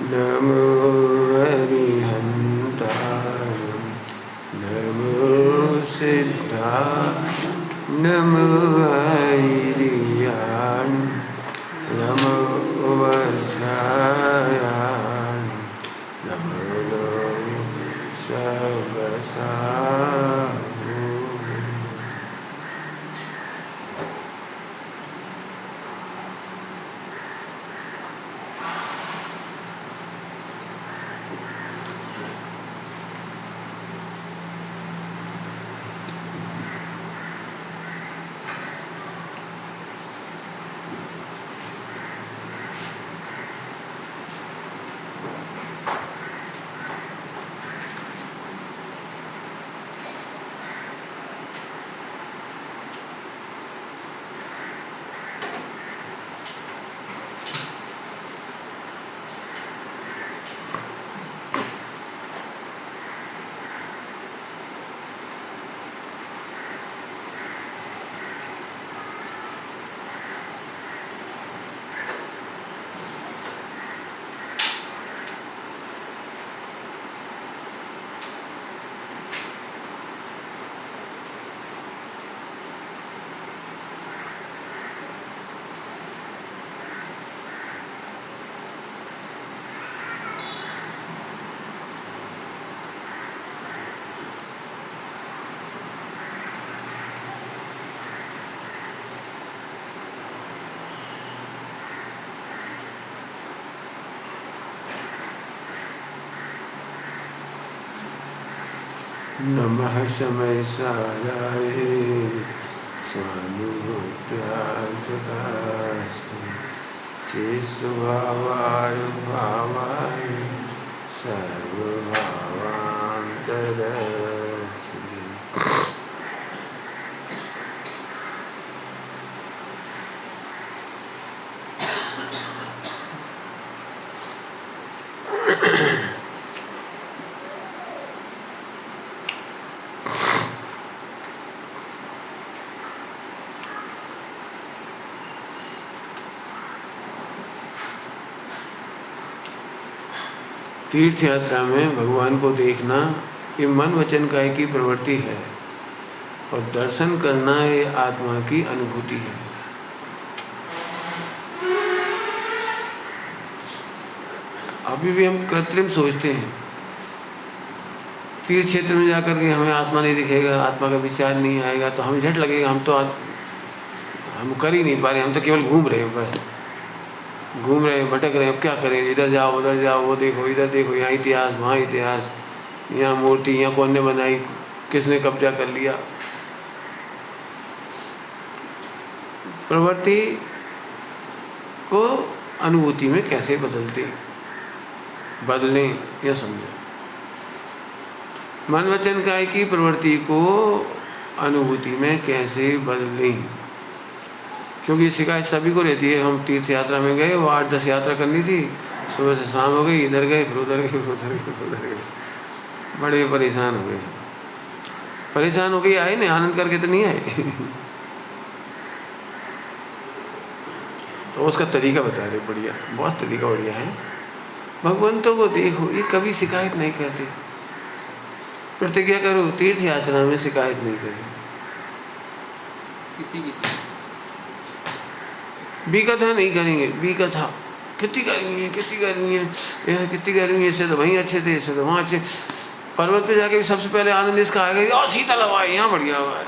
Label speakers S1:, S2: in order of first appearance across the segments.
S1: नमो अरिहन्ताणं नमो सिद्धा नमो ऐरियाणं नमो वज्रायाणं नमो लोय सर्वसाहु। नमः समय साराय स्वानुभूत्याजगास्तु चिस्वभावाय भावाय सर्वभावान्तरस्मि। तीर्थ यात्रा में भगवान को देखना ये मन वचन काया की प्रवृत्ति है और दर्शन करना ये आत्मा की अनुभूति है। अभी भी हम कृत्रिम सोचते हैं, तीर्थ क्षेत्र में जाकर के हमें आत्मा नहीं दिखेगा, आत्मा का विचार नहीं आएगा तो हमें झट लगेगा हम हम कर ही नहीं पा रहे, हम तो केवल घूम रहे हैं, बस घूम रहे हैं, भटक रहे हैं, अब क्या करें, इधर जाओ उधर जाओ, वो देखो इधर देखो, यहाँ इतिहास वहाँ इतिहास, यहाँ मूर्ति, यहाँ कौन ने बनाई, किसने कब्जा कर लिया। प्रवृत्ति को अनुभूति में कैसे बदलें यह समझें। मन वचन काया की प्रवृत्ति को अनुभूति में कैसे बदलें, क्योंकि शिकायत सभी को रहती है। हम तीर्थ यात्रा में गए, वो 8-10 यात्रा करनी थी, सुबह से शाम हो गई, इधर गए फिर उधर गए फिर उधर गए फिर उधर गए, बड़े परेशान हो गए। परेशान हो गए आए नहीं, आनंद करके तो नहीं आए। तो उसका तरीका बता रहे, बढ़िया, बहुत तरीका बढ़िया है। भगवंतों को देखो, ये कभी शिकायत नहीं करते। प्रतिज्ञा करो तीर्थ यात्रा में शिकायत नहीं करो
S2: किसी भी चीज।
S1: बी कथा नहीं करेंगे, बी कथा कितनी गर्मी है, कितनी गर्मी है, यहाँ कितनी गर्मी है, इससे तो वहीं अच्छे थे, इससे तो वहाँ अच्छे। पर्वत पे जाके भी सबसे पहले आनंद इसका आएगा, और शीतल हवा है, यहाँ बढ़िया हवा है।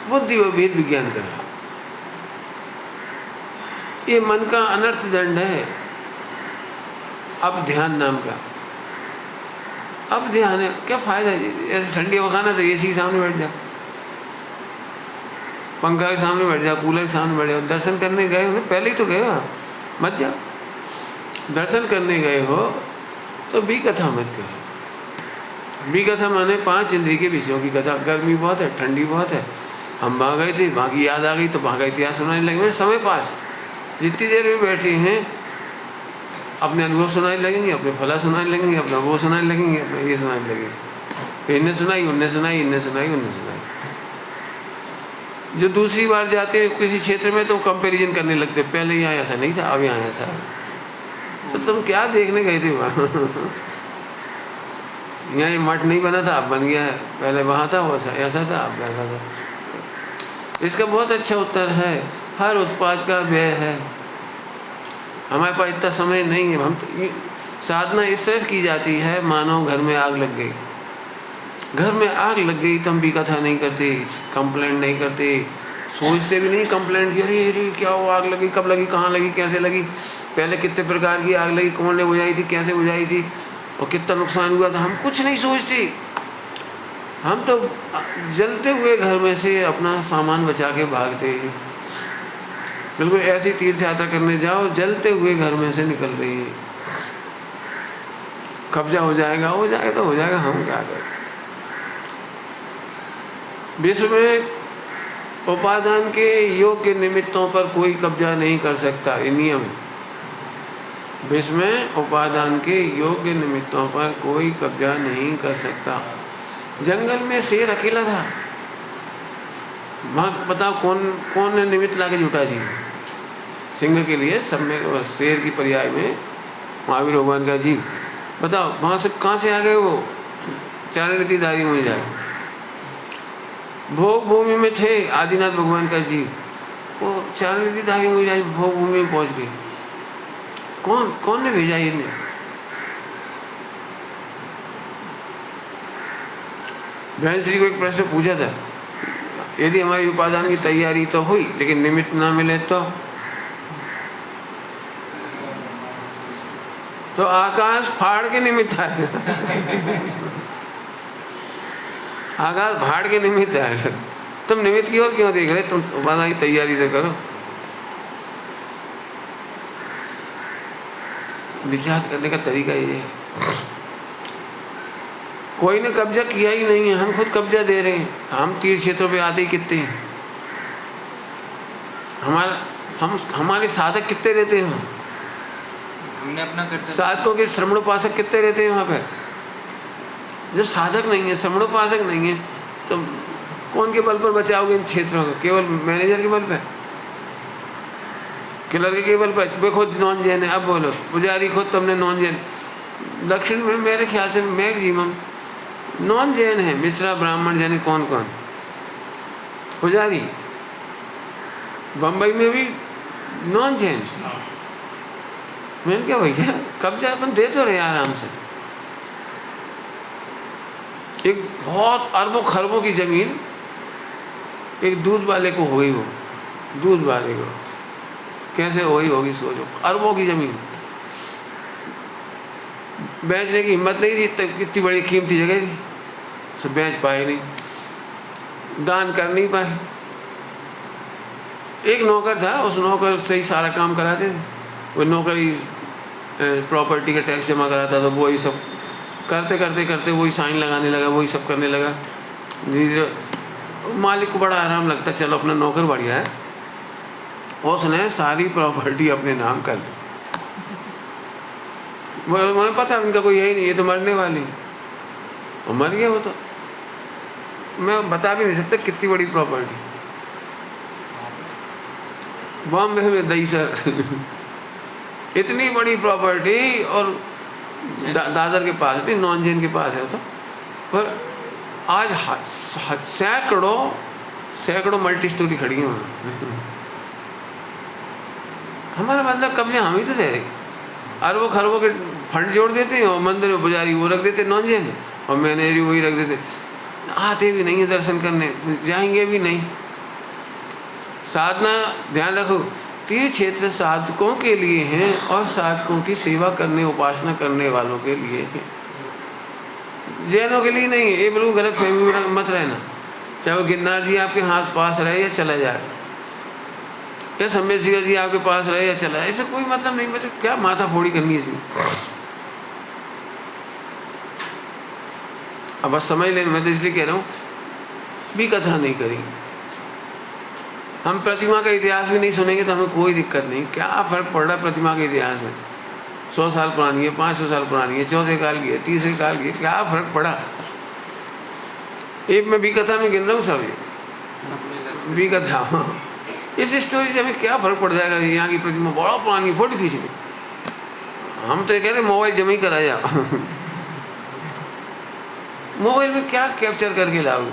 S1: बुद्धि व भेद विज्ञान का ये मन का अनर्थ दंड है। अब ध्यान नाम का, अब ध्यान है, क्या फायदा है? ऐसे ठंडी हवा खाना तो एसी के सामने बैठ जा, पंखा के सामने बैठ जा, कूलर के सामने बैठ जा। दर्शन करने गए हो ना, पहले ही तो गए हो, मत जा। दर्शन करने गए हो तो बी कथा मत करो। बी कथा माने 5 इंद्रिय के विषयों की कथा। गर्मी बहुत है, ठंडी बहुत है, हम वहाँ गए थे, वहाँ की याद आ गई तो वहाँ का इतिहास सुनाने लगे। समय पास, जितनी देर भी बैठे हैं अपने अनुभव सुनाने लगेंगे, अपने फला सुनाने लगेंगे, अपना वो सुनाने लगेंगे, अपना ये सुनाने लगेंगे। फिर इनने सुनाई, उनने सुनाई, इनने सुनाई, उनने सुनाई। जो दूसरी बार जाते हैं किसी क्षेत्र में तो कंपैरिजन करने लगते, पहले यहाँ ऐसा नहीं था, अब यहाँ ऐसा है। तो तुम क्या देखने गए थे वहाँ? यहाँ ये मठ नहीं बना था, अब बन गया है, पहले वहाँ था वैसा ऐसा था, अब ऐसा था। इसका बहुत अच्छा उत्तर है, हर उत्पाद का व्यय है। हमारे पास इतना समय नहीं है। हम तो साधना इस तरह की जाती है मानो घर में आग लग गई। घर में आग लग गई तो हम भी कथा नहीं करते, कंप्लेंट नहीं करते, सोचते भी नहीं कंप्लेंट की, अरे अरे क्या वो आग लगी, कब लगी, कहाँ लगी, कैसे लगी, पहले कितने प्रकार की आग लगी, कौन ने बुझाई थी, कैसे बुझाई थी और कितना नुकसान हुआ था, हम कुछ नहीं सोचते। हम तो जलते हुए घर में से अपना सामान बचा के भागते हैं। बिल्कुल ऐसी तीर्थ यात्रा करने जाओ, जलते हुए घर में से निकल रही है। कब्जा हो जाएगा तो हो जाएगा, हम क्या करें। विश्व में उपादान के योग्य निमित्तों पर कोई कब्जा नहीं कर सकता, ये नियम है। विश्व में उपादान के योग्य निमित्तों पर कोई कब्जा नहीं कर सकता। जंगल में शेर अकेला था, वहाँ बताओ कौन ने निमित्त लाके जुटा दी? सिंह के लिए सब में, शेर की पर्याय में महावीर भगवान का जीव। बताओ वहाँ से कहाँ से आ गए वो? चारणनीतिधारी हो जाए। भोग भूमि में थे आदिनाथ भगवान का जीव, वो चारणनीतिधारी हो जाए, भोग भूमि में पहुँच गए। कौन ने भेजा इन्हें? बहन श्री को एक प्रश्न पूछा था, यदि हमारी उपादान की तैयारी तो हुई लेकिन निमित्त ना मिले तो आकाश फाड़ के निमित्त आएगा। आकाश फाड़ के निमित्त आएगा। तुम निमित्त की ओर क्यों देख रहे? तुम उपादान की तैयारी तो करो। विचार करने का तरीका ये है। कोई ने कब्जा किया ही नहीं है, हम खुद कब्जा दे रहे हैं। हम तीर्थ क्षेत्रों पे आते ही कितने हैं, हमारे साधक कितने रहते हैं?
S2: हमने अपना करते,
S1: साधकों के श्रमणोपासक कितने रहते हैं वहाँ पे? जो साधक नहीं है, श्रमणोपासक नहीं है, तो कौन के बल पर बचाओगे इन क्षेत्रों को? केवल मैनेजर के बल पे, क्लर्क के बल पर? वे खुद नॉन जैन है। अब बोलो, पुजारी खुद तुमने नॉन जैन। दक्षिण में मेरे ख्याल से मैक्सिमम नॉन जैन है, मिश्रा ब्राह्मण जैन कौन पुजारी। बम्बई में भी नॉन जैन। मैंने क्या भैया कब्जा अपन दे तो रहे आराम से। एक बहुत अरबों खरबों की जमीन एक दूध वाले को हो गई, वो दूध वाले को कैसे हो गई होगी सोचो। अरबों की जमीन बेचने की हिम्मत नहीं थी, कितनी बड़ी कीमती जगह थी, सब बेच पाए नहीं, दान कर नहीं पाए। एक नौकर था, उस नौकर से ही सारा काम कराते थे। वो नौकर ही प्रॉपर्टी का टैक्स जमा कराता था, वही सब करते करते करते वही साइन लगाने लगा, वही सब करने लगा। धीरे धीरे मालिक को बड़ा आराम लगता, चलो अपना नौकर बढ़िया है, उसने सारी प्रॉपर्टी अपने नाम कर ली। मुझे पता इनका कोई यही नहीं, ये तो मरने वाली, और मर गया वो तो। मैं बता भी नहीं सकता कितनी बड़ी प्रॉपर्टी। बॉम्बे में दहीसर इतनी बड़ी प्रॉपर्टी, और दादर के पास नहीं, नॉन जैन के पास है तो। पर आज सैकड़ों मल्टी स्टोरी खड़ी है वहाँ। हमारा मतलब कब्जा हम ही तो दे रहे। अरबों खरबों के फंड जोड़ देते हैं और मंदिर में पुजारी वो रख देते नॉन जैन, और मैनेजर वही रख देते। आते भी नहीं है दर्शन करने, जाएंगे भी नहीं। साधना ध्यान रखो, तीर्थ क्षेत्र साधकों के लिए हैं और साधकों की सेवा करने, उपासना करने वालों के लिए है, जैनों के लिए नहीं है। ये बिल्कुल गलत फहमी में मत रहना। चाहे वो गिरनार जी आपके हाथ पास रहे या चला जाए, या सम्मेसिका जी आपके पास रहे या चला जाए, ऐसा कोई मतलब नहीं। मतलब क्या माथा फोड़ी करनी है इसमें? अब बस समझ लेना, मैं तो इसलिए कह रहा हूँ भी कथा नहीं करेंगे। हम प्रतिमा का इतिहास भी नहीं सुनेंगे तो हमें कोई दिक्कत नहीं। क्या फर्क पड़ रहा है प्रतिमा के इतिहास में? 100 साल पुरानी है, 500 साल पुरानी है, चौथे काल की है, तीसरे काल की है, क्या फर्क पड़ा? एक मैं भी कथा में गिन रहा हूँ सब। भी कथा। इस स्टोरी से हमें क्या फर्क पड़ जाएगा? यहाँ की प्रतिमा बड़ा पुरानी, फोटो खींच ली। हम तो कह रहे मोबाइल जमा ही कराया। मोबाइल में क्या कैप्चर करके लाओगे?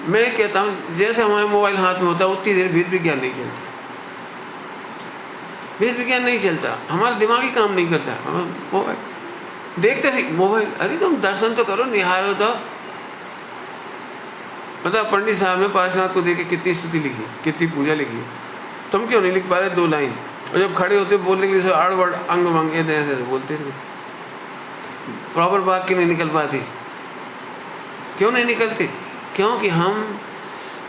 S1: मैं कहता हूँ जैसे हमारे मोबाइल हाथ में होता है उतनी देर वेद विज्ञान नहीं चलता। वेद विज्ञान नहीं चलता, हमारा दिमाग ही काम नहीं करता। हम मोबाइल देखते सी मोबाइल, अरे तुम दर्शन तो करो, निहारो तो। मतलब पंडित साहब ने पार्श्वनाथ को देखे कितनी स्तुति लिखी, कितनी पूजा लिखी, तुम क्यों नहीं लिख पा रहे 2 लाइन? और जब खड़े होते बोलने के लिए आड़ बड़ अंग वंग ऐसे बोलते थे, प्रॉपर बात क्यों नहीं निकल पाती? क्यों नहीं निकलती? क्योंकि हम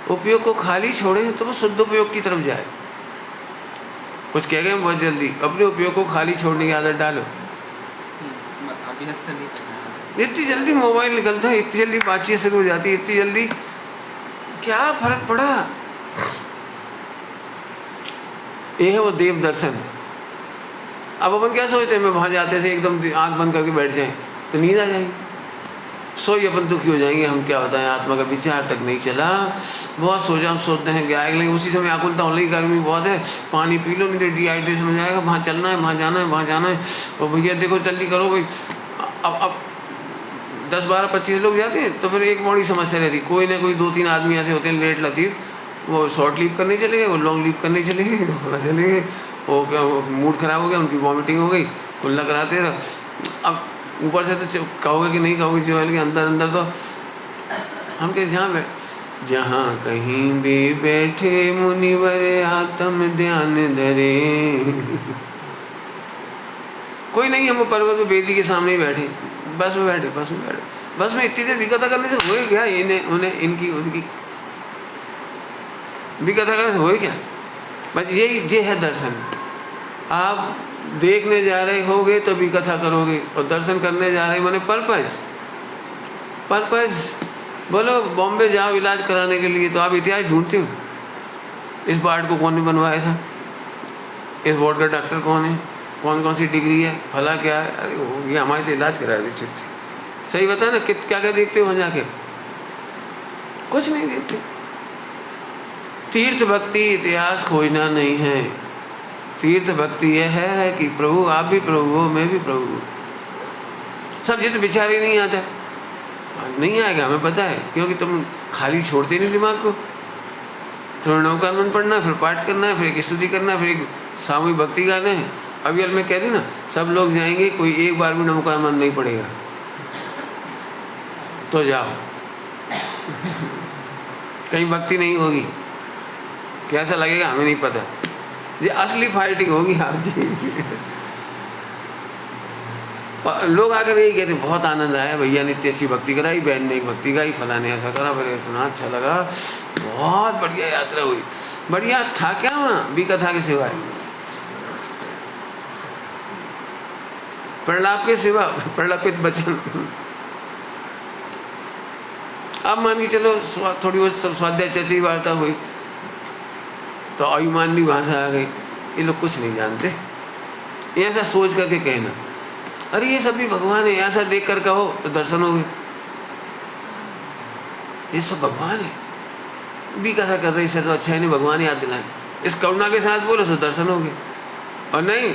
S1: उपयोग को खाली छोड़ें तो वो शुद्ध उपयोग की तरफ जाए। कुछ कह गए बहुत जल्दी, अपने उपयोग को खाली छोड़ने की आदत डालो।
S2: अभ्यास तो नहीं करना।
S1: इतनी जल्दी मोबाइल निकलता है, इतनी जल्दी बातचीत शुरू हो जाती है, इतनी जल्दी क्या फर्क पड़ा? ये है वो देव दर्शन। अब अपन क्या सोचते हैं, मैं वहां जाते से एकदम आंख बंद करके बैठ जाएं तो नींद आ जाएगी, सोई अपन दुखी हो जाएंगे। हम क्या बताएं, आत्मा का विचार तक नहीं चला, बहुत सोचा, हम सोचते हैं क्या लेकिन उसी समय आकुलता होने की, गर्मी बहुत है, पानी पी लो नहीं तो डिहाइड्रेशन हो जाएगा, वहाँ चलना है, वहाँ जाना है, वहाँ जाना है। और भैया देखो जल्दी करो भाई। अब 10, 12, 25 लोग जाते हैं तो फिर एक बड़ी समस्या रहती, कोई ना कोई 2-3 आदमी ऐसे होते हैं लेट लतीफ़, वो शॉर्ट लीव करने चले गए, वो लॉन्ग लीव करने चले गए, चले गए, वो क्या मूड ख़राब हो गया, उनकी वॉमिटिंग हो गई, कुल्ला कराते रहो। अब ऊपर से तो कहोगे कि नहीं कहोगे, जो है कि अंदर अंदर तो हम कह जहाँ कहीं भी बैठे मुनिवर आत्म ध्यान धरे। कोई नहीं, हम पर्वत में वेदी के सामने ही बैठे, बस में बैठे, बस में बैठे, बस में इतनी देर विकथा करने से हुए क्या? इन्हें उन्हें इनकी उनकी विकथा करने से हुए क्या? बस ये है दर्शन। आप देखने जा रहे होगे तो भी कथा करोगे, और दर्शन करने जा रहे माने पर्पस। बोलो बॉम्बे जाओ इलाज कराने के लिए तो आप इतिहास ढूंढते हो, इस वार्ड को कौन ने बनवाया था, इस वार्ड का डॉक्टर कौन है, कौन कौन सी डिग्री है, फला क्या है। अरे हो गया, हमारे तो इलाज कराया थी चिट्ठी। सही बता ना, क्या क्या देखते हो वहाँ जाके? कुछ नहीं देखते। तीर्थ भक्ति इतिहास खोजना नहीं है। तीर्थ भक्ति यह है कि प्रभु आप भी प्रभु हो, मैं भी प्रभु हूँ। सब जित विचार ही नहीं आता, नहीं आएगा हमें पता है, क्योंकि तुम खाली छोड़ते नहीं दिमाग को। थोड़ा नौकानमन पढ़ना है, फिर पाठ करना है, फिर एक स्तुति करना है, फिर एक सामूहिक भक्ति गाना है। अभी मैं कह दी ना, सब लोग जाएंगे, कोई एक बार भी नौकानमन नहीं पड़ेगा तो जाओ। कहीं भक्ति नहीं होगी, कैसा लगेगा हमें नहीं पता। ये असली फाइटिंग होगी आपकी। लोग आकर यही कहते बहुत आनंद आया, भैया ने इतनी अच्छी भक्ति कराई, बहन ने एक भक्ति गाई, फला ने ऐसा करा, फिर इतना अच्छा लगा, बहुत बढ़िया यात्रा हुई। बढ़िया था क्या वहाँ भी कथा के सिवाय? प्रलाप के सिवा, प्रलापित वचन। अब मान के चलो थोड़ी बहुत स्वाध्याय चर्चा वार्ता हुई तो अभिमानी भाषा आ गई, ये लोग कुछ नहीं जानते, ऐसा सोच करके कहना, अरे ये सब भी भगवान है, ऐसा देख कर कहो तो दर्शन हो गए, ये सब भगवान है। भी कैसा कर रहे, इससे तो अच्छा है नहीं भगवान याद दिलाएं, इस करुणा के साथ बोलो तो दर्शन हो गए। और नहीं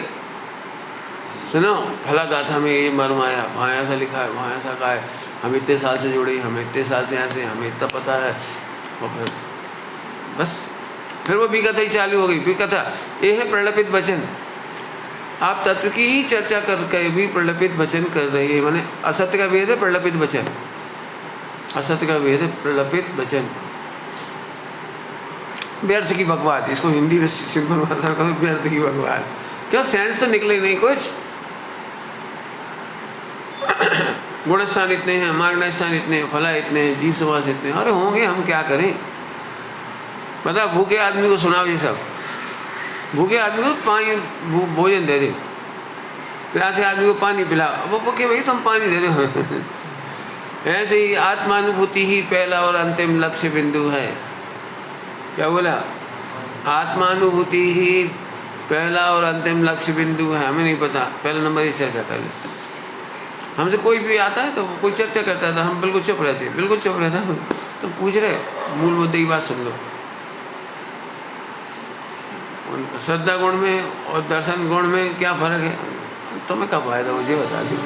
S1: सुनो फला गाथा में ये मर्म आया, वहाँ ऐसा लिखा है, वहाँ ऐसा कहा है, हम इतने साल से जुड़े, हम इतने साल से ऐसे, हमें इतना पता है, और फिर बस फिर वो भी कथा ही चालू हो गई। भी कथा ये है प्रलपित वचन। आप तत्व की ही चर्चा करके भी प्रलपित वचन कर रही है, माने असत्य का वेद है प्रलपित वचन, असत्य का वेद है प्रलपित वचन, व्यर्थ की बकवाद। इसको हिंदी में सिंपल भाषा कहो, व्यर्थ की बकवाद। क्यों? सेंस तो निकले नहीं कुछ। गुणस्थान इतने हैं, मार्गण स्थान इतने हैं, फला इतने हैं, जीव समास इतने हैं, अरे होंगे, हम क्या करें? बता भूखे आदमी को सुनाओ ये सब, भूखे आदमी को पानी भोजन दे दे, प्यासे आदमी को पानी पिलाओ, वो भूखे भाई तुम पानी दे दो। ऐसे ही आत्मानुभूति ही पहला और अंतिम लक्ष्य बिंदु है। क्या बोला? आत्मानुभूति ही पहला और अंतिम लक्ष्य बिंदु है। हमें नहीं पता, पहला नंबर इस चर्चा कर ले। हमसे कोई भी आता है तो कोई चर्चा करता है तो हम बिल्कुल चुप रहते हैं, बिल्कुल चुप रहता है। तो पूछ रहे मूल मुद्दे की बात सुन लो। श्रद्धा गुण में और दर्शन गुण में क्या फर्क है? तुम्हें क्या फायदा, मुझे बता दी,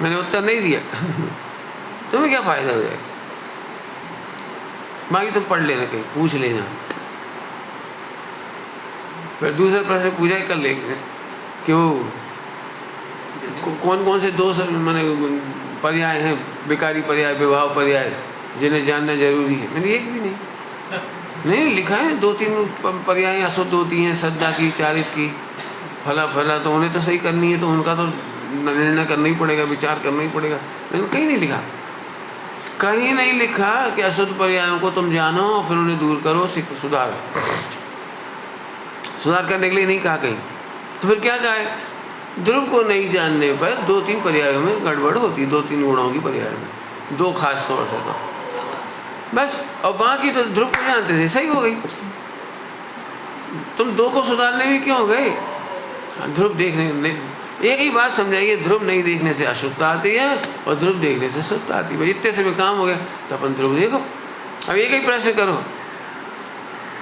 S1: मैंने उत्तर नहीं दिया। तुम्हें क्या फायदा हो जाएगा? बाकी तुम पढ़ लेना, कहीं पूछ लेना, फिर दूसरा प्रश्न पूछा कर लेंगे कि वो कौन कौन से दो मैंने पर्याय हैं, विकारी पर्याय, विवाह पर्याय, जिन्हें जानना जरूरी है। मैंने एक भी नहीं लिखा है। 2-3 पर्याय अशुद्ध होती हैं, श्रद्धा की, चारित की, फला फला, तो उन्हें तो सही करनी है, तो उनका तो निर्णय करना ही पड़ेगा, विचार करना ही पड़ेगा। लेकिन कहीं नहीं लिखा, कहीं नहीं लिखा कि अशुद्ध पर्यायों को तुम जानो और फिर उन्हें दूर करो, सुधार करने के लिए नहीं कहा कहीं। तो फिर क्या कहा है? ध्रुव को नहीं जानने पर 2-3 पर्यायों में गड़बड़ होती, 2-3 गुणों की पर्याय में, 2 खास तौर से तो बस, और बाकी तो ध्रुव को जानते थे, सही हो गई। तुम 2 को सुधारने में क्यों गए? ध्रुव देखने नहीं, एक ही बात समझाइए, ध्रुव नहीं देखने से अशुद्धता आती है और ध्रुव देखने से शुद्धता आती है। भाई इतने से भी काम हो गया, तो अपन ध्रुव देखो। अब एक ही प्रश्न करो,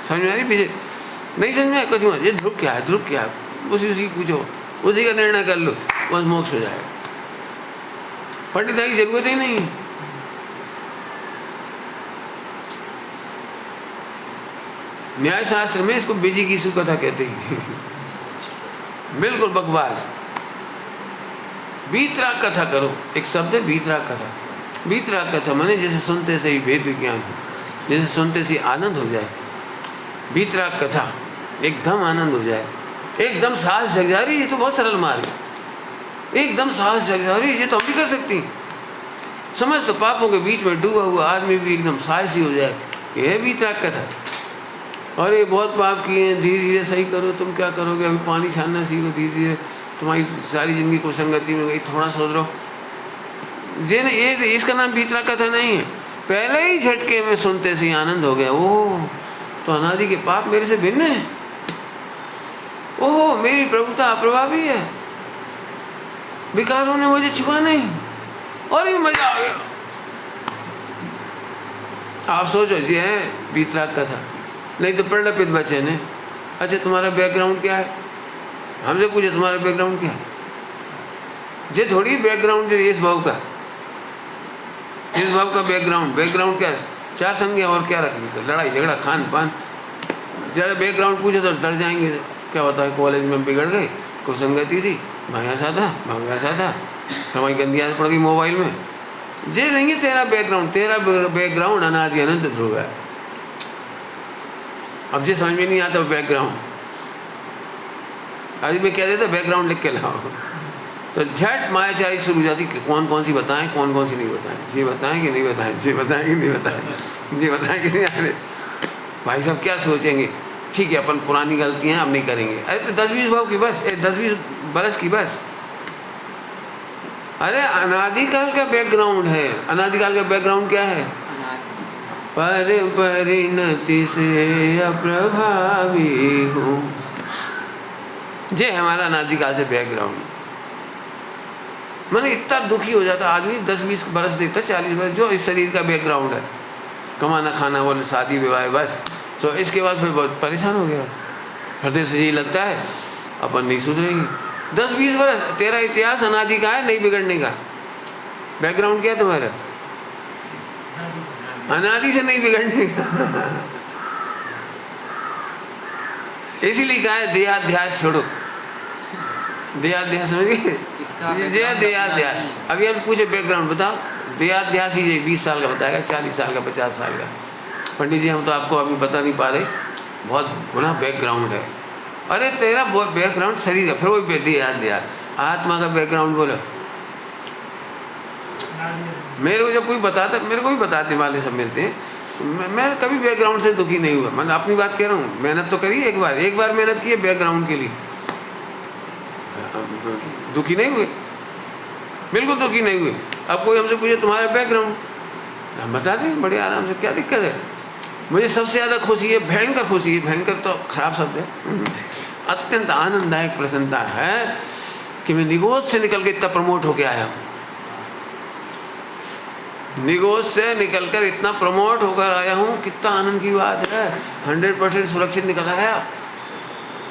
S1: समझ में आ रही? पीछे नहीं समझ में कुछ, ये ध्रुव क्या है, ध्रुव क्या है, उसी पूछो, उसी का निर्णय कर लो, बस मोक्ष हो जाएगा। पंडिताई की जरूरत ही नहीं। न्याय शास्त्र में इसको बीजी की कथा कहते हैं। बिल्कुल बकवास। बीतराग कथा करो, एक शब्द है बीतराग कथा। बीतराग कथा माने जैसे सुनते से ही वेद विज्ञान हो, जैसे सुनते से आनंद हो जाए। बीतराग कथा एकदम आनंद हो जाए, एकदम साहस जग जा रही, ये तो बहुत सरल मार्ग है। एकदम साहस जग जा रही, ये तो हम भी कर सकती हैं। समस्त पापों के बीच में डूबा हुआ आदमी भी एकदम साहसी हो जाए, ये है बीतराग कथा। और ये बहुत पाप किए हैं, धीरे धीरे सही करो। तुम क्या करोगे? अभी पानी छानना सीखो, धीरे धीरे तुम्हारी सारी जिंदगी को संगति में गई, थोड़ा सोच लो। ये इसका नाम बीतराग कथा नहीं है। पहले ही झटके में सुनते से ही आनंद हो गया। ओह, तो अनादि के पाप मेरे से भिन्न है। ओह, मेरी प्रभुता अप्रभावी है, विकारों ने मुझे छुआ नहीं, और भी मजा आ गया। आप सोचो, ये है बीतराग कथा, नहीं तो प्रलपित बचन है। अच्छा, तुम्हारा बैकग्राउंड क्या है? हमसे पूछे तुम्हारा बैकग्राउंड क्या है? ये थोड़ी बैकग्राउंड है इस भाव का, इस भाव का बैकग्राउंड क्या है? 4 संज्ञा और क्या रखेंगे? लड़ाई झगड़ा, खान पान। ज़रा बैकग्राउंड पूछे तो डर जाएंगे। क्या होता है, कॉलेज में बिगड़ गए, कुछ संगति थी, भाई ऐसा था, भाई ऐसा था, हमारी गंदी आदत पड़ गई मोबाइल में। ये नहीं है तेरा बैकग्राउंड। तेरा बैकग्राउंड अनादि अनंत ध्रुव है। अब ये समझ में नहीं आता बैकग्राउंड, आज मैं कह देता बैकग्राउंड लिख के लाओ, तो झट मायाचारी शुरू हो जाती। कौन कौन सी बताएं, कौन कौन सी नहीं बताएं, ये बताएं कि नहीं बताएं, ये बताएं कि नहीं बताएं, ये बताएं कि नहीं। अरे भाई साहब क्या सोचेंगे? ठीक है, अपन पुरानी गलतियां अब नहीं करेंगे। अरे तो 10-20 भाव की बस, 10-20 बरस की बस। अरे अनादिकाल का बैकग्राउंड है। अनादिकाल का बैकग्राउंड क्या है? पर परिणति से अप्रभावी हूँ, ये हमारा अनादिकाल से बैकग्राउंड। मैंने इतना दुखी हो जाता आदमी 10-20 बरस देखता, 40 बरस, जो इस शरीर का बैकग्राउंड है, कमाना खाना बोले शादी विवाह, बस। तो इसके बाद फिर बहुत परेशान हो गया। हृदय से यही लगता है अपन नहीं सुधरेंगे। 10-20 बरस तेरा इतिहास अनादि का है, नहीं बिगड़ने का। बैकग्राउंड क्या है तुम्हारा? अनादि से नहीं बिगड़ने का। इसीलिए कहा है देहाध्यास छोड़ो। देहाध्यास समझिए, देहाध्यास। अभी हम पूछे बैकग्राउंड बताओ, देहाध्यास ही 20 साल का बताएगा, 40 साल का, 50 साल का। पंडित जी हम तो आपको अभी बता नहीं पा रहे, बहुत बुरा बैकग्राउंड है। अरे तेरा बैकग्राउंड शरीर है, फिर वही देहाध्यास। आत्मा का बैकग्राउंड बोलो। मेरे को जब कोई बताता, मेरे को भी बताते वाले सब मिलते हैं, तो मैं कभी बैकग्राउंड से दुखी नहीं हुआ। मैं अपनी बात कह रहा हूँ, मेहनत तो करी एक बार मेहनत की है बैकग्राउंड के लिए, दुखी नहीं हुए, बिल्कुल दुखी नहीं हुए। अब कोई हमसे पूछे तुम्हारा बैकग्राउंड, हम बता दें बड़े आराम से, क्या दिक्कत है। मुझे सबसे ज़्यादा खुशी है, भयंकर खुशी है, भयंकर तो खराब शब्द है, अत्यंत आनंददायक प्रसन्नता है कि मैं निगोद से निकल के इतना प्रमोट होके आया हूँ। निगोज से निकलकर इतना प्रमोट होकर आया हूँ, कितना आनंद की बात है। 100% सुरक्षित निकल आया।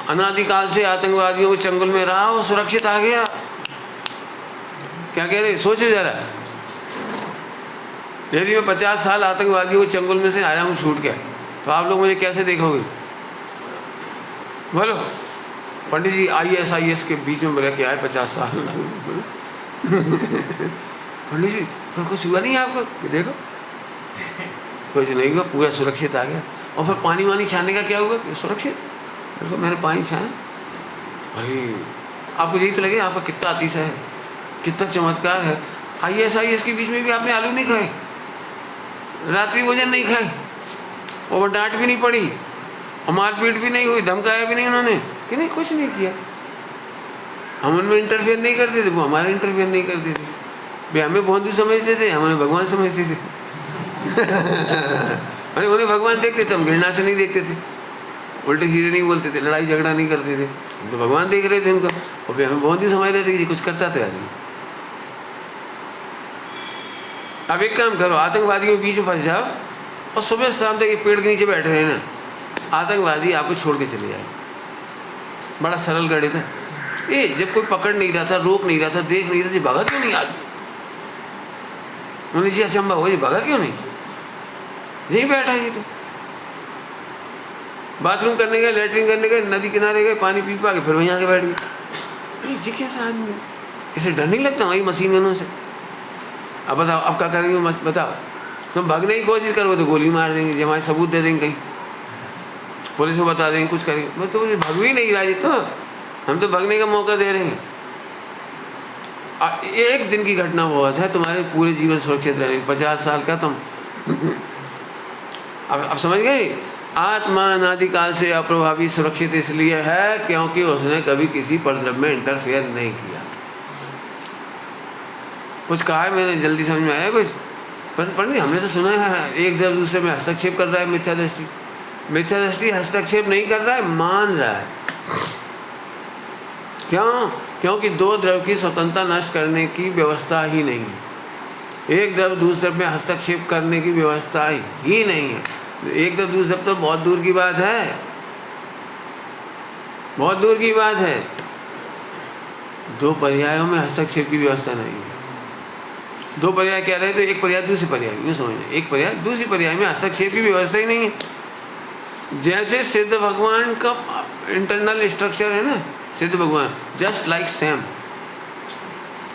S1: अनादिकाल से आतंकवादियों के चंगुल में रहा, वो सुरक्षित आ गया। क्या कह रहे, सोचो जरा, यदि मैं 50 साल आतंकवादियों के चंगुल में से आया हूँ छूट के, तो आप लोग मुझे कैसे देखोगे? बोलो। पंडित जी IS के बीच में बोला क्या है 50 साल पंडित जी फिर कुछ हुआ नहीं आपको? देखो कुछ नहीं हुआ, पूरा सुरक्षित आ गया। और फिर पानी वानी छाने का क्या हुआ? सुरक्षित। देखो मैंने पानी छाना। अरे आपको यही तो लगे आपका कितना अतिशय है, कितना चमत्कार है। IS के बीच में भी आपने आलू नहीं खाए, रात्रि भोजन नहीं खाए, और डांट भी नहीं पड़ी, और मारपीट भी नहीं हुई, धमकाया भी नहीं उन्होंने कि नहीं, कुछ नहीं किया। हम उनमें इंटरफेयर नहीं करते थे, वो हमारे इंटरफेयर नहीं करते थे। वे हमें भोंदू समझते थे, हमें भगवान समझते थे अरे उन्हें भगवान देखते थे, हम घृणा से नहीं देखते थे, उल्टे सीधे नहीं बोलते थे, लड़ाई झगड़ा नहीं करते थे, तो भगवान देख रहे थे उनको, और वे हमें भोंदू समझ रहे थे कि कुछ करता था आदमी। अब एक काम करो, आतंकवादियों के बीच में फंस जाओ और सुबह शाम तक एक पेड़ के नीचे बैठे रहे ना, आतंकवादी आपको छोड़ के चले जाए। बड़ा सरल गणित है ये। जब कोई पकड़ नहीं रहा था, रोक नहीं रहा था, देख नहीं रहा था, भागा क्यों नहीं आदमी? उन्हें जी अचंबा हो, भागा क्यों नहीं? यही बैठा जी। तो बाथरूम करने गए, लेटरिन करने गए, नदी किनारे गए, पानी पी पा के फिर वहीं आके बैठ गए। जी कैसा आदमी, इसे डर नहीं लगता वही मशीन गनों से? अब बताओ, अब क्या करेंगे? बताओ, तुम भागने की कोशिश करोगे तो गोली मार देंगे, जब हमारे सबूत दे देंगे, कहीं पुलिस को बता देंगे, कुछ करेंगे। मैं तो भाग भी नहीं रहा जी, तो हम तो भागने का मौका दे रहे हैं। एक दिन की घटना बहुत है, तुम्हारे पूरे जीवन सुरक्षित रहने, 50 साल का तुम अब समझ गए? आत्मा अनादिकाल से अप्रभावी सुरक्षित इसलिए है क्योंकि उसने कभी किसी परद्रव्य में इंटरफेयर नहीं किया। कुछ कहा है मैंने, जल्दी समझ में आया कुछ? पंडित हमने तो सुना है एक जब दूसरे में हस्तक्षेप कर रहा है मिथ्या दृष्टि। मिथ्या दृष्टि हस्तक्षेप नहीं कर रहा है, मान रहा है। क्यों? क्योंकि दो द्रव्य की स्वतंत्रता नष्ट करने की व्यवस्था ही नहीं है। एक द्रव्य दूसरे में हस्तक्षेप करने की व्यवस्था ही नहीं है। एक द्रव्य दूसरे तो बहुत दूर की बात है, बहुत दूर की बात है। दो पर्यायों में हस्तक्षेप की व्यवस्था नहीं है। दो पर्याय कह रहे तो एक पर्याय दूसरी पर्याय, यूँ समझना, एक पर्याय दूसरी पर्याय में हस्तक्षेप की व्यवस्था ही नहीं है। जैसे सिद्ध भगवान का इंटरनल स्ट्रक्चर है ना, सिद्ध भगवान जस्ट लाइक सेम।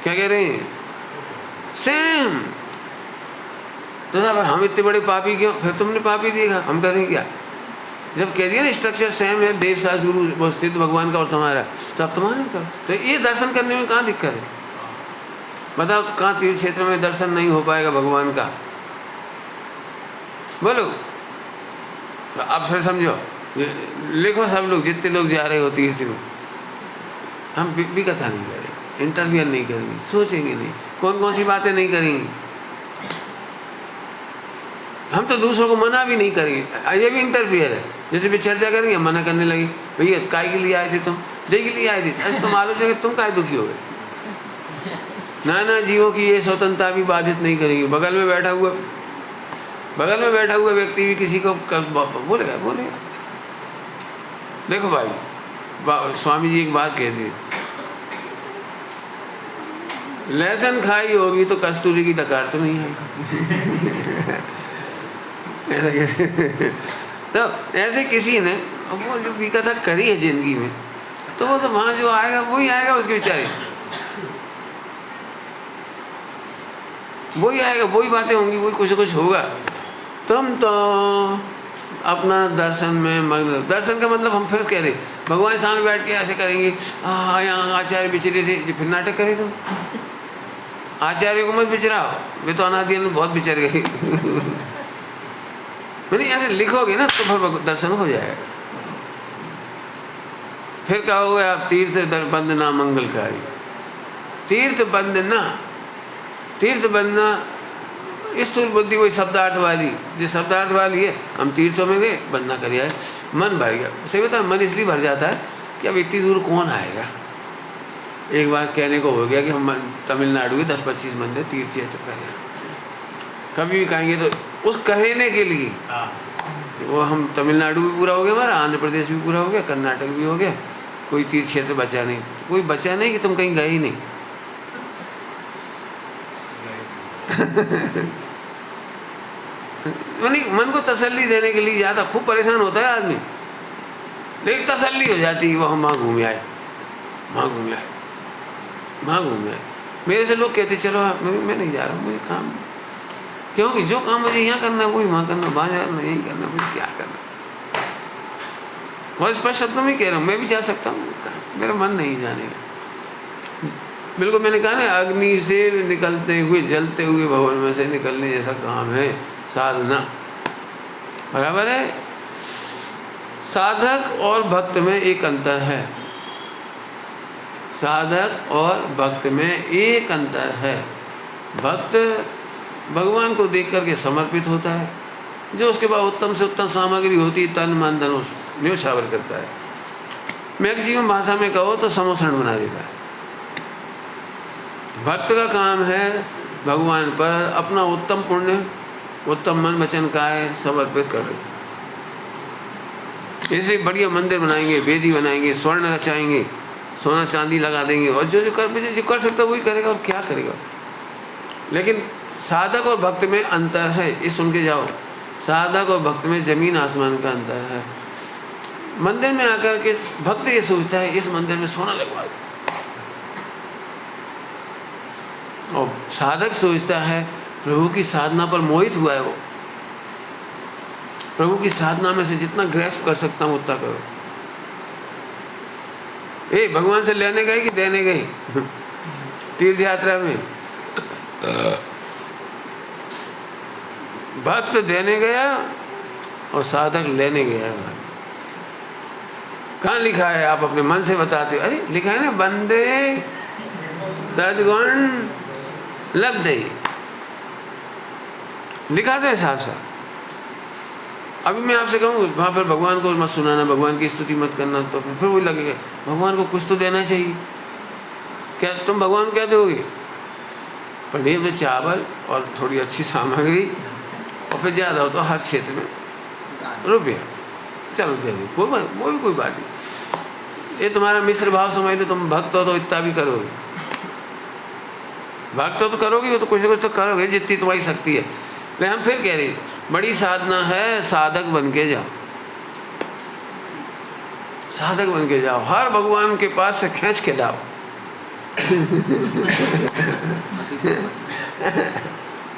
S1: क्या कह रहे हैं? सेम। तो हम इतने बड़े पापी क्यों? फिर तुमने पापी देखा, हम करें क्या? जब कह दिया ना स्ट्रक्चर सेम है, देव शास्त्र गुरु सिद्ध भगवान का और तुम्हारा, तो अब तुम्हारा करो। तो ये दर्शन करने में कहाँ दिक्कत है? बताओ, कहाँ तीर्थ क्षेत्र में दर्शन नहीं हो पाएगा भगवान का? बोलो। अब फिर समझो, लिखो सब लोग, जितने लोग जा रहे हो तीर्थ में, हम भी कथा नहीं करेंगे, इंटरफियर नहीं करेंगे, सोचेंगे नहीं, कौन कौन सी बातें नहीं करेंगे। हम तो दूसरों को मना भी नहीं करेंगे, ये भी इंटरफियर है। जैसे भी चर्चा करेंगे, मना करने लगी, भैया काय के लिए आए थे तुम? जय के लिए आए थे। अरे तुम आलोचना, तुम काय दुखी हो गए? नाना जीवों की ये स्वतंत्रता भी बाधित नहीं करेंगे। बगल में बैठा हुआ व्यक्ति भी किसी को बोलेगा। देखो भाई, स्वामी जी एक बात कहते हैं, लहसुन खाई होगी तो कस्तूरी की डकार तो नहीं आएगी। ऐसा कहते। तो ऐसे किसी ने वो जो भी कथा करी है जिंदगी में, तो वो तो वहाँ जो आएगा वही आएगा, उसके बेचारे वही आएगा, वही बातें होंगी, वही कुछ कुछ होगा। तुम तो अपना दर्शन में मग्न। दर्शन का मतलब हम फिर कह रहे भगवान सामने बैठ के ऐसे करेंगे, यहाँ आचार्य बिचरे थे, फिर नाटक करे तुम। आचार्य को मत बिचराओ, वे तो अनादि में बहुत बिचर गए। नहीं, ऐसे लिखोगे ना तो फिर दर्शन हो जाएगा। फिर कहोगे आप तीर्थ बंदना मंगलकारी। तीर्थ बंदना स्थूल बुद्धि वही शब्दार्थ वाली, जो शब्दार्थ वाली है। हम तीर्थों में गए, बंदना कर आए, मन भर गया। सही बता, मन इसलिए भर जाता है कि अब इतनी दूर कौन आएगा। एक बार कहने को हो गया कि हम तमिलनाडु के 10-25 मंदिर तीर्थ क्षेत्र करें। कभी भी कहेंगे तो उस कहने के लिए वो हम तमिलनाडु भी पूरा हो गया हमारा, आंध्र प्रदेश भी पूरा हो गया, कर्नाटक भी हो गया, कोई तीर्थ क्षेत्र बचा नहीं। तो कोई बचा नहीं कि तुम कहीं गए ही नहीं। मन को तसल्ली देने के लिए ज़्यादा खूब परेशान होता है आदमी, लेकिन तसल्ली हो जाती है वो हम वहाँ घूम आए, वहाँ घूम आए, वहाँ घूम आए। मेरे से लोग कहते चलो मैं नहीं जा रहा, मुझे काम, क्योंकि जो काम मुझे यहाँ करना है वही वहाँ करना, वहाँ जाना यही करना, मुझे क्या करना। बहुत स्पष्ट शब्दों में कह रहा हूँ, मैं भी जा सकता हूँ, मेरा मन नहीं जाने का। बिल्कुल मैंने कहा ना, अग्नि से निकलते हुए जलते हुए भवन में से निकलने जैसा काम है साधना, बराबर है। साधक और भक्त में एक अंतर है, साधक और भक्त में एक अंतर है। भक्त भगवान को देख करके समर्पित होता है, जो उसके बाद उत्तम से उत्तम सामग्री होती है तन मन धन न्योछावर करता है। मैक्सिमम भाषा में कहो तो समोसण बना देता है। भक्त का काम है भगवान पर अपना उत्तम पुण्य, उत्तम मन वचन काया समर्पित कर दे। ऐसे बढ़िया मंदिर बनाएंगे, वेदी बनाएंगे, स्वर्ण रचाएंगे, सोना चांदी लगा देंगे, और जो कर सकता वही करेगा, और क्या करेगा। लेकिन साधक और भक्त में अंतर है, ये सुन के जाओ। साधक और भक्त में जमीन आसमान का अंतर है। मंदिर में आकर के भक्त ये सोचता है इस मंदिर में सोना लगवा दे, और साधक सोचता है प्रभु की साधना पर मोहित हुआ है वो, प्रभु की साधना में से जितना ग्रैस्प कर सकता हूँ उतना करो। भगवान से लेने गए कि देने गए तीर्थ यात्रा में? भक्त देने गया और साधक लेने गया। कहाँ लिखा है? आप अपने मन से बताते हो। अरे लिखा है ना, बंदे तद्गुण लग दे, लिखा था साफ साफ। अभी मैं आपसे कहूँ वहाँ पर भगवान को मत सुनाना, भगवान की स्तुति मत करना, तो फिर वही लगेगा भगवान को कुछ तो देना चाहिए। क्या तुम भगवान को क्या दोगे? पनीर में चावल और थोड़ी अच्छी सामग्री, और फिर ज़्यादा हो तो हर क्षेत्र में रुपया, चलो दे दो, वो भी कोई बात नहीं। ये तुम्हारा मिश्र भाव समझ लो। तुम भक्त हो तो इतना भी करोगे, भक्त हो तो करोगे, वो तो कुछ ना कुछ तो करोगे जितनी तुम्हारी शक्ति है। लेकिन हम फिर कह रहे हैं बड़ी साधना है, साधक बन के जाओ, साधक बन के जाओ, हर भगवान के पास से खींच के लाओ।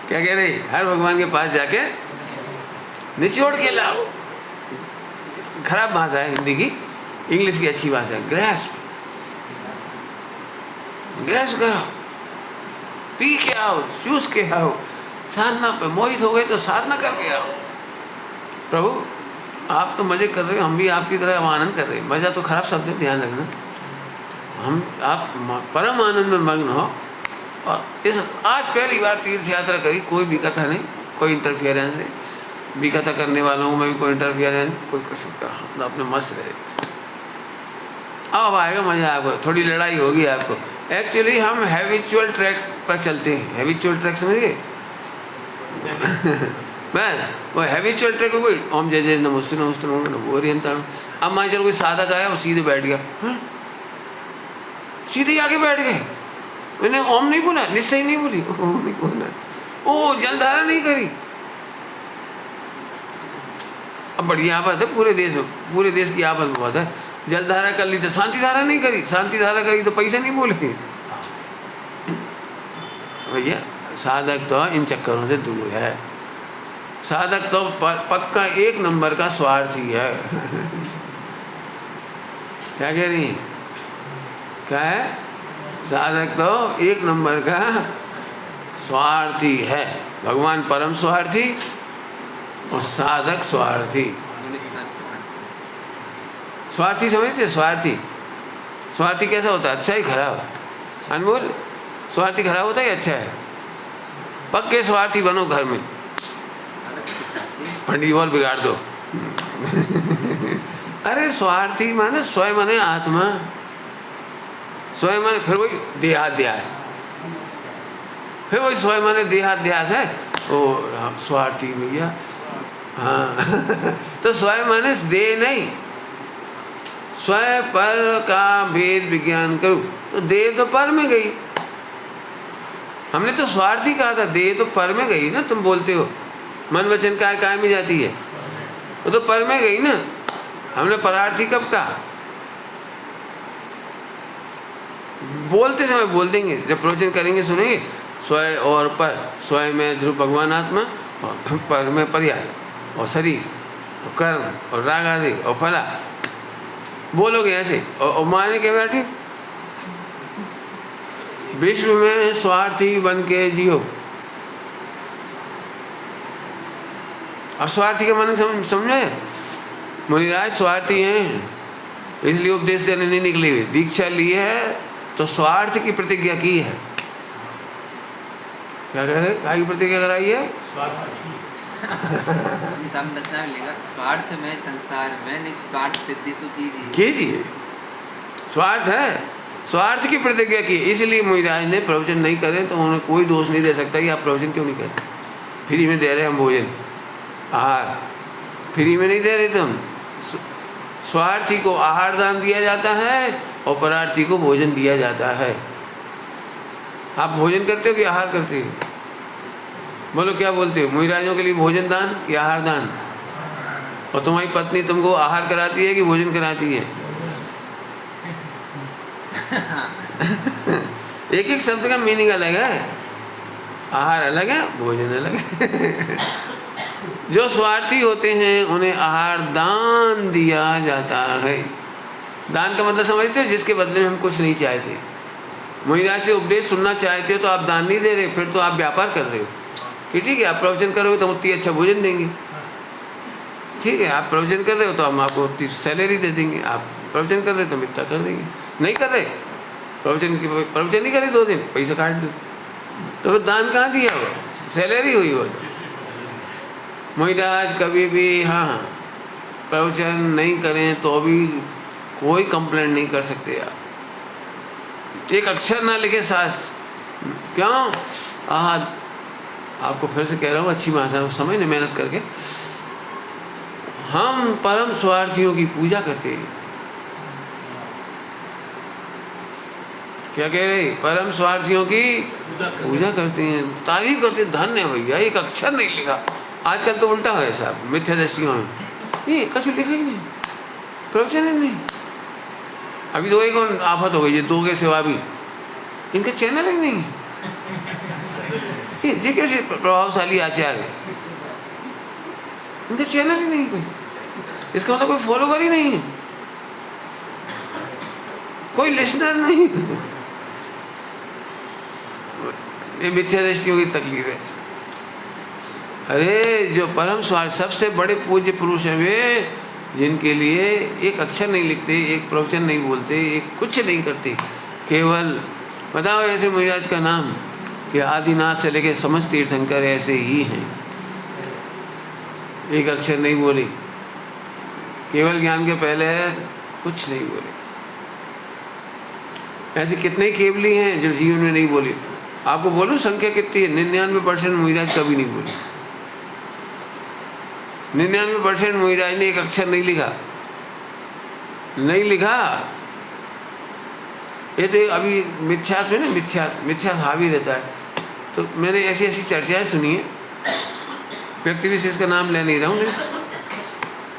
S1: क्या कह रही? हर भगवान के पास जाके निचोड़ के लाओ। खराब भाषा है हिंदी की, इंग्लिश की अच्छी भाषा है। ग्रैस्प, ग्रैस्प करो, पी के आओ, चूस के आओ। साधना पे मोहित हो गए तो साधना करके आओ। प्रभु आप तो मजे कर रहे हो, हम भी आपकी तरह आनंद कर रहे हैं। मजा तो खराब शब्द है, ध्यान रखना। आप परम आनंद में मग्न हो। और इस आज पहली बार तीर्थ यात्रा करी, कोई भी कथा नहीं, कोई इंटरफियरेंस नहीं। भी कथा करने वालों में भी कोई इंटरफियरेंस, कोई कुछ का अपने मस्त रहे। अब आएगा मजा आपको, थोड़ी लड़ाई होगी आपको। एक्चुअली हम हैबिचुअल ट्रैक पर चलते हैं। हैबिचुअल ट्रैक समझिए बस वो हैबिचुअल ट्रैक को कोई ओम जय जय नमस्ते नमस्ते नमो ओरियंताणु। अब मान चलो कोई साधक आया, वो सीधे बैठ गया, सीधे आके बैठ गए। मैंने ओम नहीं बोला, निश्चय नहीं बोली, ओम नहीं बोला, ओ जलधारा नहीं करी। अब बड़ी आफत है पूरे देश में, पूरे देश की आफत बहुत है। जलधारा कर ली तो शांति धारा नहीं करी, शांति धारा करी तो पैसा नहीं बोले। भैया साधक तो इन चक्करों से दूर है। साधक तो पक्का एक नंबर का स्वार्थी है। क्या कह रही? क्या है? साधक तो एक नंबर का स्वार्थी है। भगवान परम स्वार्थी और साधक स्वार्थी। स्वार्थी समझते? स्वार्थी, स्वार्थी कैसा होता है? अच्छा ही खराब? अनमोल, स्वार्थी खराब होता है या अच्छा है? पक्के स्वार्थी बनो घर में, पंडित और बिगाड़ दो। अरे स्वार्थी माने स्वयं माने आत्मा, स्वयं माने फिर वही देहाध्यास, फिर वही स्वयं माने देहाध्यास है। ओ स्वार्थी भैया, हाँ तो स्वयं माने देह नहीं, स्वयं पर का भेद विज्ञान करूं, तो देह तो पर में गई। हमने तो स्वार्थी कहा था, देह तो पर में गई ना। तुम बोलते हो मन वचन काय में जाती है, वो तो पर में गई ना। हमने परार्थी कब कहा? बोलते समय बोल देंगे, जब प्रवचन करेंगे सुनेंगे। स्वयं और पर, स्वयं में ध्रुव भगवान आत्मा, और पर में पर्याय और शरीर और कर्म और राग आदि और फला, बोलोगे ऐसे और माने के बैठे। विश्व में स्वार्थी बन के जियो। अब स्वार्थी के माने समझे? मुनिराज स्वार्थी हैं, इसलिए उपदेश देने नहीं निकले हुए। दीक्षा ली है तो स्वार्थ की प्रतिज्ञा की है। क्या कह रहे? क्या की प्रतिज्ञा कराई है?
S2: स्वार्थ में संसार में निस्वार्थ सिद्धि तो कीजिए।
S1: स्वार्थ है, स्वार्थ की प्रतिज्ञा की। इसलिए मुनिराज ने प्रवचन नहीं करे तो उन्हें कोई दोष नहीं दे सकता कि आप प्रवचन क्यों नहीं करते। फ्री में दे रहे हम भोजन आहार, फ्री में नहीं दे रहे तुम। स्वार्थी को आहार दान दिया जाता है और परार्थी को भोजन दिया जाता है। आप भोजन करते हो कि आहार करते हो? बोलो क्या बोलते हो? मुनिराजों के लिए भोजन दान कि आहार दान? और तुम्हारी पत्नी तुमको आहार कराती है कि भोजन कराती है? एक एक शब्द का मीनिंग अलग है। आहार अलग है, भोजन अलग है। जो स्वार्थी होते हैं उन्हें आहार दान दिया जाता है। दान का मतलब समझते हो? जिसके बदले में हम कुछ नहीं चाहते। मुनिराज से उपदेश सुनना चाहते हो तो आप दान नहीं दे रहे, फिर तो आप व्यापार कर रहे हो कि ठीक है आप प्रवचन करोगे तो उतनी अच्छा भोजन देंगे। ठीक है, आप प्रवचन कर रहे हो तो हम आपको उतनी सैलरी दे देंगे। आप प्रवचन कर रहे हो तो हम इतना कर देंगे। नहीं कर रहे, प्रवचन नहीं करे 2 दिन, पैसा काट दो, तो फिर दान कहाँ दिया हो? सैलरी हुई हो। मुनिराज कभी भी हाँ प्रवचन नहीं करें तो भी कोई कंप्लेंट नहीं कर सकते आप। एक अक्षर ना लिखे शास्त्र, क्यों? आपको फिर से कह रहा हूँ, अच्छी भाषा में समझ, मेहनत करके। हम परम स्वार्थियों की पूजा करते हैं। क्या कह रहे? परम स्वार्थियों की पूजा करते हैं, तारीफ करते हैं। धन्य भैया, एक अक्षर नहीं लिखा। आजकल तो उल्टा है साहब, मिथ्या दृष्टियों में ये कुछ लिखा ही नहीं, प्रवचन ही नहीं। अभी तो एक आफत हो गई, ये 2 के सिवा भी इनका चैनल ही नहीं। ये कैसे प्रभावशाली आचार्य, इनका चैनल ही नहीं कुछ। इसका मतलब कोई फॉलोवर ही नहीं है, कोई लिसनर नहीं। ये मिथ्या दृष्टियों की तकलीफ है। अरे जो परम स्वार्थ, सबसे बड़े पूज्य पुरुष हैं वे, जिनके लिए एक अक्षर नहीं लिखते, एक प्रवचन नहीं बोलते, एक कुछ नहीं करते, केवल बताओ ऐसे मुनिराज का नाम कि आदिनाथ से लेके समस्त तीर्थंकर ऐसे ही हैं। एक अक्षर नहीं बोले, केवल ज्ञान के पहले कुछ नहीं बोले। ऐसे कितने केवली हैं जो जीवन में नहीं बोले। आपको बोलूं संख्या कितनी है? 99% मुनिराज कभी नहीं बोले। 99% मुनिराज ने एक अक्षर नहीं लिखा, नहीं लिखा। ये तो अभी मिथ्या है ना, मिथ्या हावी रहता है। तो मैंने ऐसी ऐसी चर्चाएं सुनी है, व्यक्ति विशेष का नाम ले नहीं रहा हूँ,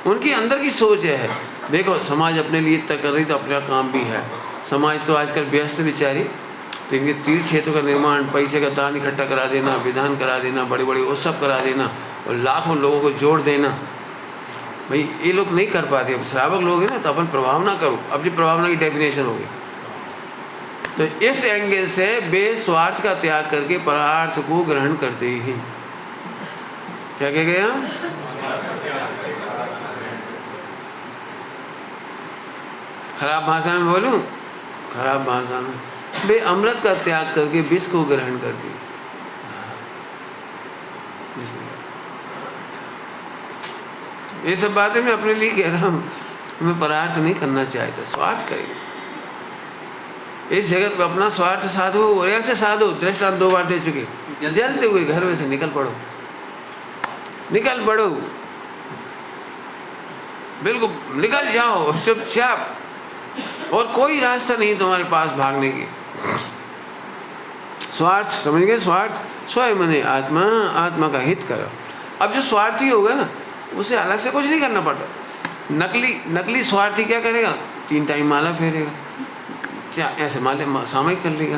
S1: उनकी अंदर की सोच है। देखो समाज अपने लिए इतना कर रही तो अपना काम भी है। समाज तो आजकल व्यस्त बेचारी, तो इनके तीर्थ क्षेत्रों का निर्माण, पैसे का दान इकट्ठा करा देना, विधान करा देना, बड़े बड़े उत्सव करा देना और लाखों लोगों को जोड़ देना। भाई ये लोग नहीं कर पाते। अब श्रावक लोग हैं ना, तो अपन प्रभावना करो। अब जो प्रभावना की डेफिनेशन होगी, तो इस एंगल से वे स्वार्थ का त्याग करके परार्थ को ग्रहण करते हैं। क्या कह गए हम? खराब भाषा में बोलूं, खराब भाषा में वे अमृत का त्याग करके विष को ग्रहण करती। ये सब बातें मैं अपने लिए कह रहा हूँ। मैं परार्थ नहीं करना चाहता, स्वार्थ करेंगे। इस जगत में अपना स्वार्थ साधो और ऐसे साधो। दृष्टांत 2 बार दे चुके। जलते हुए घर में से निकल पड़ो। निकल पड़ो, बिल्कुल निकल जाओ चुपचाप, और कोई रास्ता नहीं तुम्हारे पास भागने की। स्वार्थ समझ गए? स्वार्थ स्वयं मने आत्मा, आत्मा का हित करो। अब जो स्वार्थी होगा ना, उसे अलग से कुछ नहीं करना पड़ता। नकली स्वार्थी क्या करेगा? 3 टाइम माला फेरेगा, क्या ऐसे माले सामयिक कर लेगा,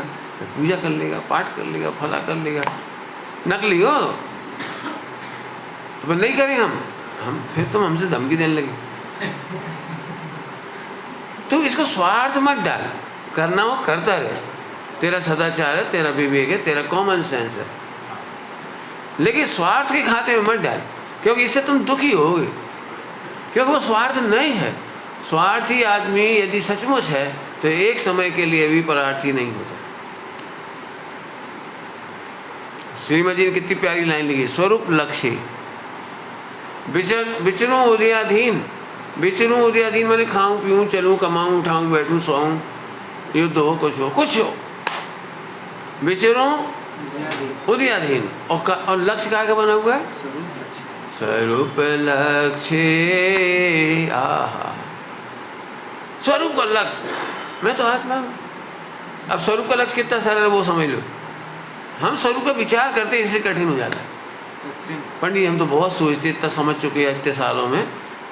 S1: पूजा कर लेगा, पाठ कर लेगा, फला कर लेगा। नकली हो तो फिर नहीं करें हम फिर तुम हमसे धमकी देने लगे। तो इसको स्वार्थ मत डाल, करना हो करता रहे। तेरा सदाचार है, तेरा विवेक है, तेरा कॉमन सेंस है, लेकिन स्वार्थ के खाते में मत डाल, क्योंकि इससे तुम दुखी होगे, क्योंकि वो स्वार्थ नहीं है। स्वार्थी आदमी यदि सचमुच है तो एक समय के लिए भी परार्थी नहीं होता। श्रीमद जी ने कितनी प्यारी लाइन लिखी, स्वरूप लक्ष्य विचरूं उदयाधीन। विचरूं उदयाधीन माने खाऊं पीऊं चलूं कमाऊं उठाऊं बैठूं सोऊं, युद्ध हो कुछ हो, विचरूं उदयाधीन। और लक्ष्य का बना हुआ है? स्वरूप लक्ष्य। आहा, स्वरूप का लक्ष्य, मैं तो आत्मा हूं। अब स्वरूप का लक्ष्य कितना सरल है वो समझ लो। हम स्वरूप का विचार करते हैं इसलिए कठिन हो जाता है। पंडित हम तो बहुत सोचते, इतना समझ चुके हैं, इतने सालों में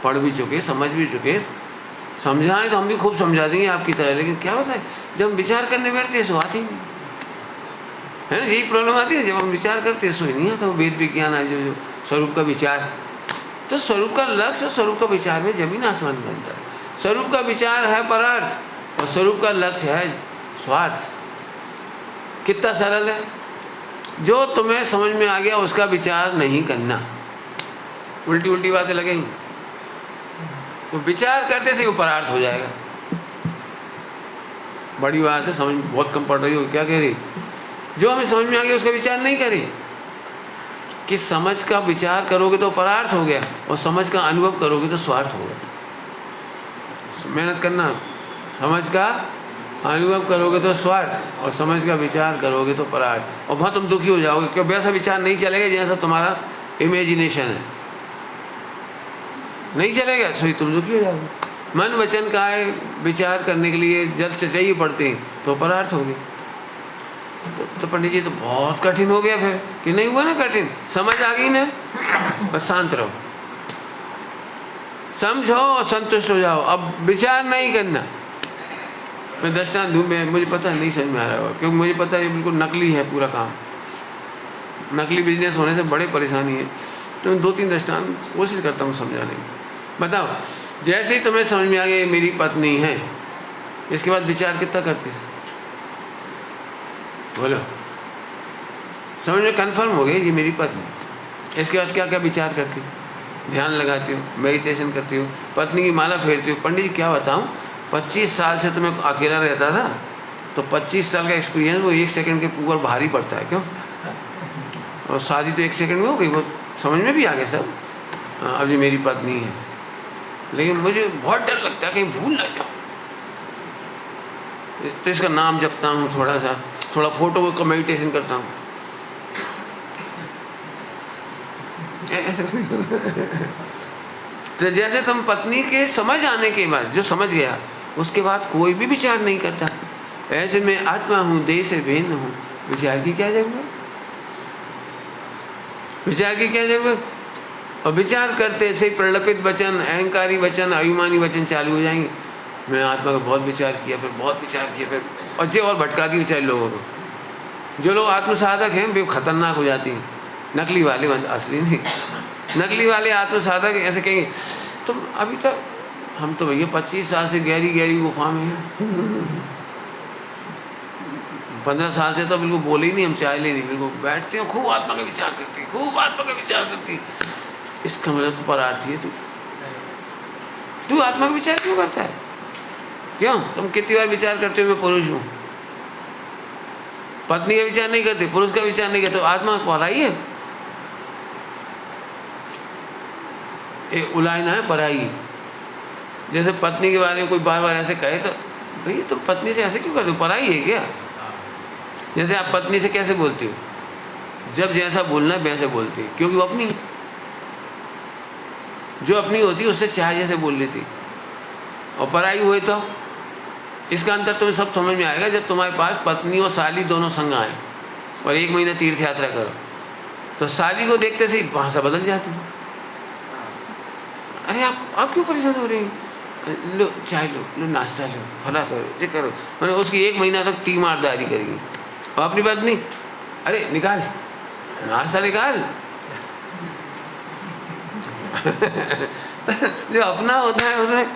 S1: पढ़ भी चुके, समझ भी चुके, समझाएं तो हम भी खूब समझा देंगे आपकी तरह, लेकिन क्या होता है जब हम विचार करने बैठते हैं सो आती नहीं है ना। यही प्रॉब्लम आती है, जब हम विचार करते हैं सो ही नहीं आता वो वेद विज्ञान है जो स्वरूप का विचार। तो स्वरूप का लक्ष्य और स्वरूप का विचार में जमीन आसमान का अंतर है। स्वरूप का विचार है परार्थ और स्वरूप का लक्ष्य है स्वार्थ। कितना सरल है, जो तुम्हें समझ में आ गया उसका विचार नहीं करना। उल्टी उल्टी बातें लगेंगी तो विचार करते से वो परार्थ हो जाएगा। बड़ी बात है, समझ बहुत कम पड़ रही हो। क्या कह रही? जो हमें समझ में आ गया उसका विचार नहीं करी। कि समझ का विचार करोगे तो परार्थ हो गया, और समझ का अनुभव करोगे तो स्वार्थ हो गया। मेहनत करना, समझ का अनुभव करोगे तो स्वार्थ, और समझ का विचार करोगे तो परार्थ। और वहाँ तुम दुखी हो जाओगे, क्योंकि वैसा विचार नहीं चलेगा जैसा तुम्हारा इमेजिनेशन है, नहीं चलेगा, सो तुम दुखी हो जाओगे। मन वचन काय विचार करने के लिए जल से चाहिए पड़ते हैं तो परार्थ हो गए। तो पंडित जी तो बहुत कठिन हो गया फिर, कि नहीं हुआ ना कठिन, समझ आ गई ना, बस शांत रहो, समझो और संतुष्ट हो जाओ, अब विचार नहीं करना। मैं दृष्टांत दूँ, मैं मुझे पता नहीं समझ में आ रहा होगा, क्योंकि मुझे पता है ये बिल्कुल नकली है पूरा काम। नकली बिजनेस होने से बड़े परेशानी है। तो मैं 2-3 दृष्टांत कोशिश करता हूँ समझाने की। बताओ, जैसे ही तुम्हें समझ में आ गया मेरी पत्नी है, इसके बाद विचार कितना करती है? बोलो, समझ में कन्फर्म हो गई ये मेरी पत्नी। इसके बाद क्या क्या विचार करती? ध्यान लगाती हो, मेडिटेशन करती हो, पत्नी की माला फेरती हो। पंडित जी क्या बताऊँ, 25 साल से तो मैं अकेला रहता था, तो 25 साल का एक्सपीरियंस वो 1 सेकंड के ऊपर भारी पड़ता है। क्यों? और शादी तो 1 सेकंड में हो गई, वो समझ में भी आ गया सब। अब जो मेरी पत्नी है, लेकिन मुझे बहुत डर लगता है कहीं भूल ना जाओ, तो इसका नाम जपता हूँ, थोड़ा फोटो को मेडिटेशन करता हूँ। ऐसे तो जैसे तुम पत्नी के समझ आने के बाद, जो समझ गया उसके बाद कोई भी विचार नहीं करता, ऐसे मैं आत्मा हूँ, देह से भिन्न हूँ, विचार की क्या जरूरत? विचार की क्या जरूरत? और विचार करते से प्रलपित वचन, अहंकारी वचन, अभिमानी वचन चालू हो जाएंगे। मैं आत्मा का बहुत विचार किया, फिर बहुत विचार किया, फिर और भटका दी बेचारे लोगों को। जो लोग आत्मसाधक हैं वे खतरनाक हो जाती हैं, नकली वाले, असली नहीं। नकली वाले आत्मसाधक ऐसे कहेंगे, तुम अभी तक, हम तो भैया 25 साल से गहरी गहरी गुफा में हैं, 15 साल से तो बिल्कुल बोले ही नहीं, हम चाय ले नहीं, बिल्कुल बैठते हो, खूब आत्मा का विचार करती, खूब आत्मा का विचार करती। इसका मतलब तो परार्थी है तू आत्मा का विचार क्यों करता है? क्यों? तुम कितनी बार विचार करते हो मैं पुरुष हूँ? पत्नी का विचार नहीं करते, पुरुष का विचार नहीं करते, आत्मा पराई है। एक उलायना है पराई। जैसे पत्नी के बारे में कोई बार बार ऐसे कहे तो भैया तुम पत्नी से ऐसे क्यों करते हो, पराई है क्या? जैसे आप पत्नी से कैसे बोलती हो? जब जैसा बोलना है वैसे बोलती है, क्योंकि वो अपनी है। जो अपनी होती उससे चाह जैसे बोल लेती, और पराई हुई तो इसका अंतर तुम्हें सब समझ में आएगा जब तुम्हारे पास पत्नी और साली दोनों संग आए और 1 महीना तीर्थ यात्रा करो, तो साली को देखते से भाषा बदल जाती है। अरे आप क्यों परेशान हो रही हैं? लो चाय लो नाश्ता लो, फला करो, ये करो। मैंने उसकी 1 महीना तक तीमारदारी करेगी। और अपनी पत्नी, अरे निकाल नाश्ता निकाल। जो अपना होता है उसमें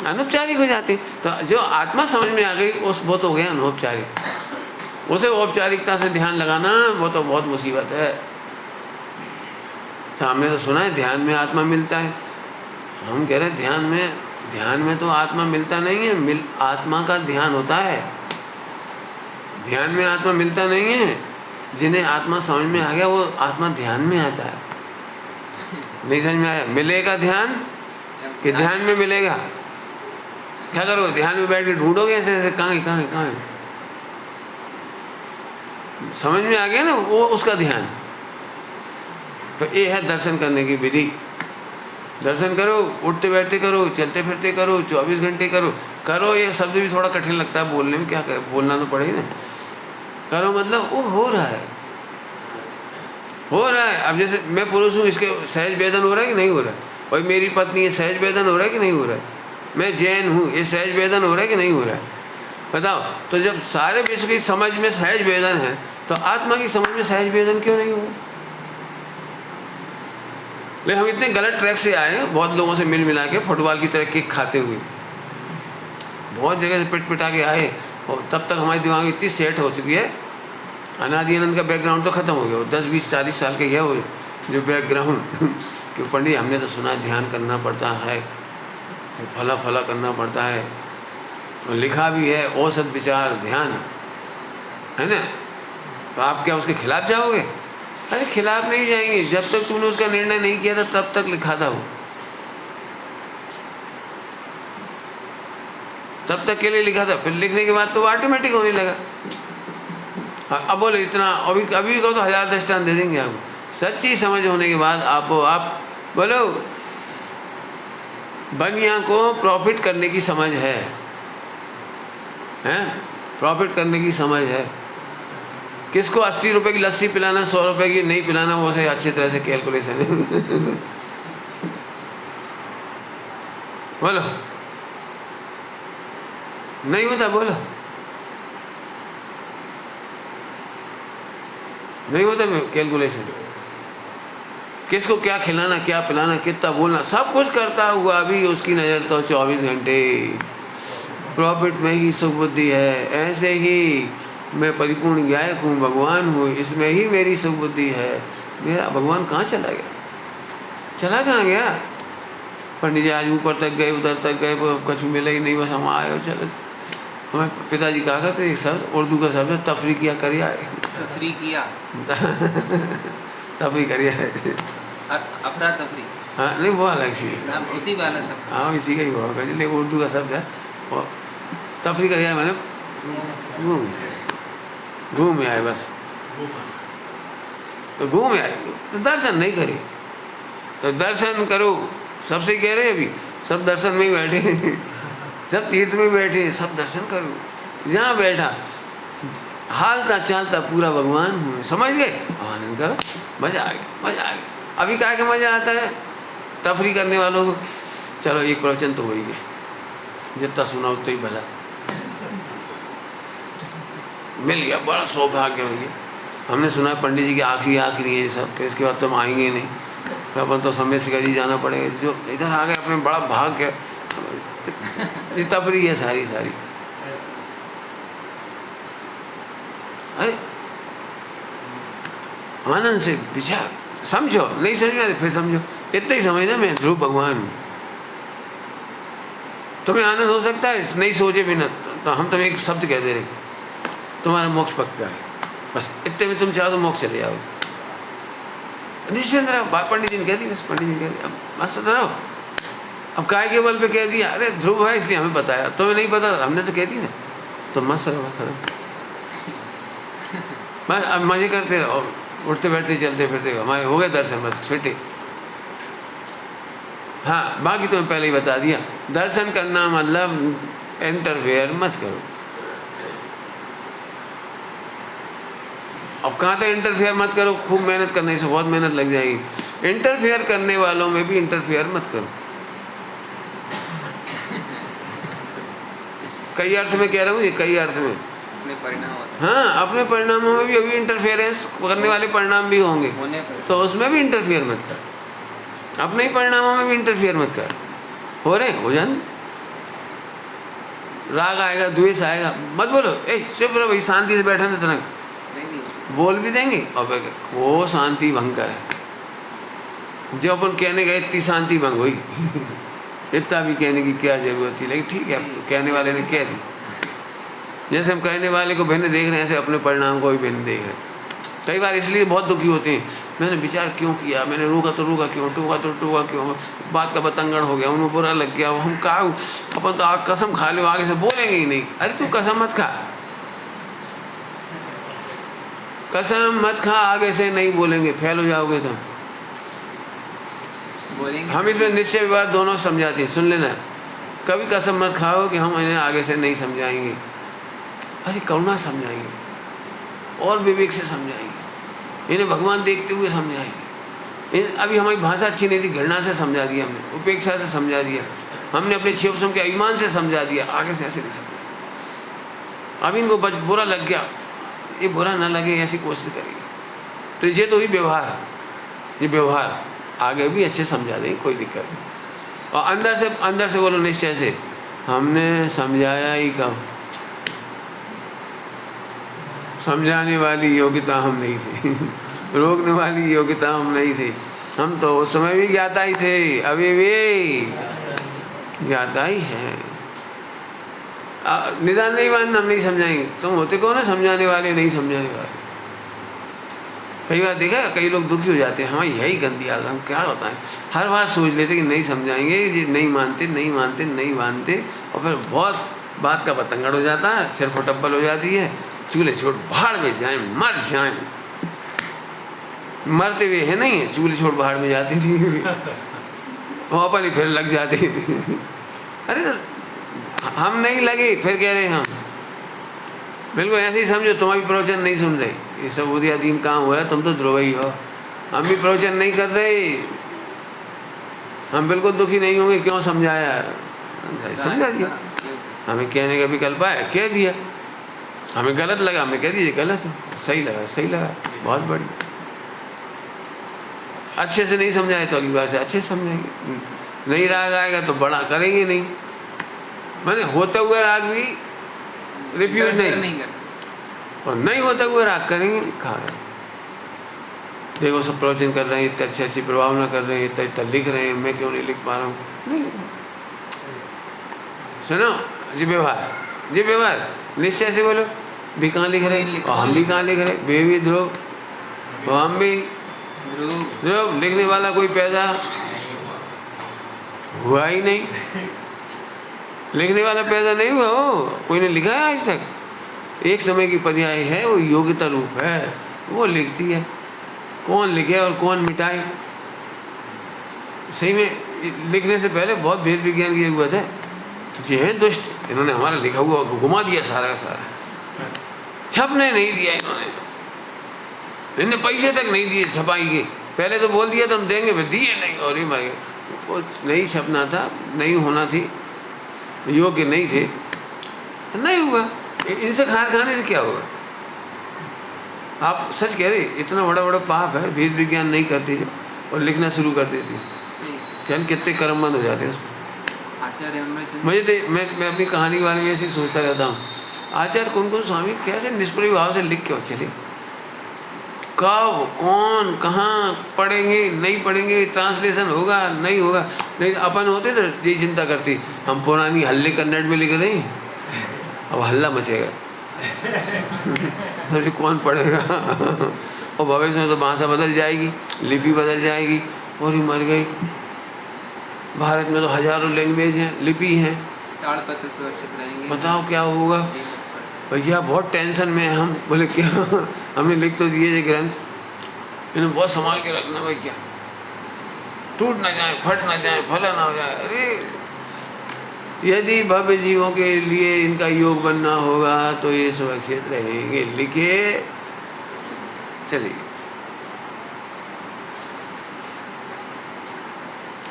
S1: अनौपचारिक हो जाती। तो जो आत्मा समझ में आ गई वो तो हो गया अनौपचारिक। उसे औपचारिकता से ध्यान लगाना वो तो बहुत मुसीबत है। हमने तो सुना है ध्यान में आत्मा मिलता है। हम कह रहे हैं ध्यान में तो आत्मा मिलता नहीं है, आत्मा का ध्यान होता है। ध्यान में आत्मा मिलता नहीं है। जिन्हें आत्मा समझ में आ गया वो आत्मा ध्यान में आता है। नहीं समझ में आया? मिलेगा ध्यान कि ध्यान में मिलेगा? क्या करोगे? ध्यान में बैठ के ढूंढोगे ऐसे ऐसे, कहाँ है? समझ में आ गया ना वो उसका ध्यान। तो ये है दर्शन करने की विधि। दर्शन करो, उठते बैठते करो, चलते फिरते करो, 24 घंटे करो। ये शब्द भी थोड़ा कठिन लगता है बोलने में, क्या करे, बोलना तो पड़ेगा ना। करो मतलब वो हो रहा है। अब जैसे मैं पुरुष हूँ, इसके सहज वेदन हो रहा है कि नहीं हो रहा है? और मेरी पत्नी है, सहज वेदन हो रहा है कि नहीं हो रहा है? मैं जैन हूँ, ये सहज वेदन हो रहा है कि नहीं हो रहा है? बताओ। तो जब सारे विश्व की समझ में सहज वेदन है तो आत्मा की समझ में सहज वेदन क्यों नहीं हो? लेकिन हम इतने गलत ट्रैक से आए हैं, बहुत लोगों से मिला के फुटबॉल की तरह केक खाते हुए बहुत जगह से पिटा के आए, और तब तक हमारी दिमाग इतनी सेट हो चुकी है। अनादि अनंत का बैकग्राउंड तो ख़त्म हो गया। 10, 20, 40 साल के है वो जो बैकग्राउंड कि पंडित हमने तो सुना ध्यान करना पड़ता है, तो फला करना पड़ता है, और लिखा भी है औसत विचार ध्यान, है ना? तो आप क्या उसके खिलाफ जाओगे? अरे खिलाफ नहीं जाएंगे। जब तक तूने उसका निर्णय नहीं किया था तब तक लिखा था वो, तब तक के लिए लिखा था। फिर लिखने के बाद तो वो ऑटोमेटिक होने लगा। अब बोले इतना, अभी कहो तो 1000 दृष्टांत दे देंगे आपको। सच्ची समझ होने के बाद आप बोलो बनिया को प्रॉफिट करने की समझ है, प्रॉफिट करने की समझ है। किसको 80 रुपए की लस्सी पिलाना, 100 रुपए की नहीं पिलाना, वो से अच्छी तरह से कैलकुलेशन है। बोलो नहीं होता? बोलो नहीं होता कैलकुलेशन। किसको क्या खिलाना, क्या पिलाना, कितना बोलना, सब कुछ करता हुआ भी उसकी नज़र तो 24 घंटे प्रॉफिट में ही सुख बुद्धि है। ऐसे ही मैं परिपूर्ण गायक हूँ, भगवान हूँ, इसमें ही मेरी सुख बुद्धि है। मेरा भगवान कहाँ चला गया? चला कहाँ गया? पंडित जी आज ऊपर तक गए, उधर तक गए, कुछ मिला ही नहीं, बस हम आए और चले। हमें पिताजी कहा करते एक शब्द, उर्दू का शब्द है, तफरी किया करिया।
S2: तफरी किया
S1: तफरी करिया है,
S2: अफरा तफरी।
S1: हाँ नहीं वो अलग चीज़,
S2: उसी वाला शब्द।
S1: हाँ इसी का ही होगा, लेकिन उर्दू का शब्द है। और तफरी करिया मैंने घूम आए, बस तो घूम आए तो दर्शन नहीं करे। तो दर्शन करो, सबसे कह रहे हैं अभी सब दर्शन में ही बैठे, सब तीर्थ में बैठे, सब दर्शन करो। जहाँ बैठा हालता चालता पूरा भगवान हूँ, समझ गए, आनंद करो, मज़ा आ गया। अभी क्या मज़ा आता है तफरी करने वालों को? चलो एक प्रवचन तो हो ही गया, जितना सुना उतना ही भला, मिल गया, बड़ा सौभाग्य हो गया। हमने सुना पंडित जी की आखिरी है सब, तो इसके बाद तो हम आएंगे नहीं, तो अपन तो समय से कहीं जाना पड़ेगा। जो इधर आ गए अपने बड़ा भाग्य, ये तफरी है सारी। अरे आनंद से विचार, समझो, नहीं समझ में फिर समझो, इतना ही समझना मैं ध्रुव भगवान हूँ। तुम्हें आनंद हो सकता है नहीं सोचे बिना, तो हम तुम्हें एक शब्द कह दे रहे, तुम्हारा मोक्ष पक्का है, बस इतने में तुम चाहो तो मोक्ष चले जाओ। निश्चिंत रहो, पंडित जी ने कह दी, बस पंडित जी ने कह दी, अब मस्त रहो। अब काय के बल पे कह दिया, अरे ध्रुव है इसलिए हमें बताया, तुम्हें नहीं पता, हमने तो कह दी ना, तो मस्त रहो खत्म। बस अब मजे करते रहो, उठते बैठते चलते फिरते, हमारे हो गए दर्शन, बस छुट्टी। हाँ, बाकी तो मैं पहले ही बता दिया। दर्शन करना मतलब इंटरफेयर मत करो। अब कहाँ तक इंटरफेयर मत करो, खूब मेहनत करने से बहुत मेहनत लग जाएगी। इंटरफेयर करने वालों में भी इंटरफेयर मत करो। कई अर्थ में कह रहा हूँ, ये कई अर्थ में।
S2: अपने परिणाम होते
S1: हाँ, अपने परिणामों में भी अभी इंटरफेरेंस करने वाले परिणाम भी होंगे,
S2: होने पर
S1: तो उसमें भी इंटरफेयर मत कर। अपने ही परिणामों में भी इंटरफेयर मत कर। हो रहे हो जाने। राग आएगा, द्वेष आएगा, मत बोलो, ए चुप रहो भाई, शांति से बैठा ना तनक।
S2: नहीं
S1: बोल भी देंगे और फिर वो शांति भंग है। जब अपन कहने गए इतनी शांति भंग हुई। इतना भी कहने की क्या जरूरत थी, लेकिन ठीक है, अब तो कहने वाले ने कह दी। जैसे हम कहने वाले को भिन्न देख रहे हैं, ऐसे अपने परिणाम को भी भिन्न देख रहे हैं। कई बार इसलिए बहुत दुखी होते हैं, मैंने विचार क्यों किया, मैंने रोका तो रोका क्यों, टोका तो टोका क्यों, बात का बतंगड़ हो गया, उन्हें बुरा लग गया, हम कहा अपन तो कसम खा लो आगे से बोलेंगे ही नहीं। अरे तू कसम मत खा, कसम मत खा, आगे से नहीं बोलेंगे, फेल हो जाओगे तुम।
S2: बोलेंगे।
S1: हम इसमें निश्चय विवाद दोनों समझाते हैं, सुन लेना। कभी कसम मत खाओ कि हम इन्हें आगे से नहीं समझाएंगे। अरे करुणा समझाएंगे और विवेक से समझाएंगे, इन्हें भगवान देखते हुए समझाएंगे। अभी हमारी भाषा अच्छी नहीं थी, घृणा से समझा दिया हमने, उपेक्षा से समझा दिया हमने, अपने शिवसम के अभिमान से समझा दिया, आगे से ऐसे नहीं समझा। अभी इनको बुरा लग गया, ये बुरा ना लगे ऐसी कोशिश करेंगे। तो ये तो ही व्यवहार, ये व्यवहार आगे भी अच्छे समझा देंगे, कोई दिक्कत नहीं। और अंदर से बोलो निश्चय से, हमने समझाया ही कब, समझाने वाली योग्यता हम नहीं थे। रोकने वाली योग्यता हम नहीं थे। हम तो उस समय भी ज्ञाता ही थे, अभी भी ज्ञाता ही हैं। निदान नहीं मानना, हम नहीं समझाएंगे। तुम होते कौन है समझाने वाले, नहीं समझाने वाले। कई बार देखा, कई लोग दुखी हो जाते हैं, हमारी यही गंदी आदत, हम क्या होता है हर बार सोच लेते कि नहीं समझाएंगे, ये नहीं मानते नहीं मानते नहीं मानते, और फिर बहुत बात का बतंगड़ हो जाता है, सिर फुटब्बल हो जाती है, चूल्हे छोड़ भाड़ में जाएं, मर जाएं। मरते हुए है नहीं है, चूल्हे छोड़ भाड़ में जाती थी, वहाँ पर ही फिर लग जाती थी। अरे हम नहीं लगे, फिर कह रहे हैं हम बिल्कुल ऐसे ही समझो, तुम्हारी प्रवचन नहीं सुन रहे, ये सब उदयादीन काम हो रहा है, तुम तो ध्रुवई हो, हम भी प्रवचन नहीं कर रहे, हम बिल्कुल दुखी नहीं होंगे, क्यों समझाया, समझा दिया। हमें कहने का विकल्प है, कह दिया। हमें गलत लगा, हमें कह दिया गलत है, सही लगा सही लगा, बहुत बढ़िया। अच्छे से नहीं समझाए तो अगली बार से अच्छे से समझाएंगे। नहीं राग आएगा तो बड़ा करेंगे नहीं, मैंने होते हुए राग भी रिफ्यूज नहीं और नहीं होते हुए राग करेंगे। कहा देखो सब प्रवचन कर रहे हैं, इतने अच्छी अच्छी प्रभावना कर रहे हैं, इतना इतना लिख रहे हैं, मैं क्यों नहीं लिख पा रहा हूँ, नहीं लिख। सुनो जी, व्यवहार, जी व्यवहार निश्चय से बोलो, भी कहाँ लिख रहे हैं, हम भी कहाँ लिख रहे, वे भी ध्रुव, हम भी ध्रुव, लिखने वाला कोई पैदा हुआ ही नहीं, लिखने वाला पैदा नहीं हुआ, हो कोई ने लिखा है आज तक। एक समय की पर्याय है, वो योग्यता रूप है, वो लिखती है, कौन लिखे और कौन मिटाए। सही में लिखने से पहले बहुत भेद विज्ञान की जरूरत है। ये है दुष्ट, इन्होंने हमारा लिखा हुआ घुमा दिया सारा का सारा, छपने नहीं दिया इन्होंने पैसे तक नहीं दिए छपाई के, पहले तो बोल दिया तो हम देंगे, फिर दिए नहीं और ही मर गए। वो नहीं छपना था, नहीं होना थी, योग्य नहीं थे, नहीं हुआ। इनसे खाने से क्या होगा। आप सच कह रहे, इतना बड़ा बड़ा पाप है, भेद विज्ञान नहीं करते जो और लिखना शुरू कर देती, क्या कितने कर्मबंद हो जाते हैं उसमें। मुझे मैं अपनी कहानी के बारे में ऐसे सोचता रहता हूँ, आचार्य कुमकुम स्वामी कैसे निष्प्रय भाव से लिख के चले, कब कौन कहाँ पढ़ेंगे नहीं पढ़ेंगे, ट्रांसलेशन होगा नहीं होगा। नहीं अपन होते तो यही चिंता करती, हम पुरानी हल्ले कन्नड़ में लिख रहे हैं, अब हल्ला मचेगा, अरे कौन पढ़ेगा। और भविष्य में तो भाषा बदल जाएगी, लिपि बदल जाएगी, और ही मर गई। भारत में तो हजारों लैंग्वेज हैं, लिपि हैं,
S2: ताड़पत्र सुरक्षित रहेंगे,
S1: बताओ क्या होगा। भैया बहुत टेंशन में है हम। बोले क्या, हमने लिख तो दिए ये ग्रंथ, इन्हें बहुत संभाल के रखना भैया। टूट ना जाए, फट ना जाए, फला ना हो जाए। अरे यदि भव्य जीवों के लिए इनका योग बनना होगा तो ये सुरक्षित रहेंगे। लिखे चलिए,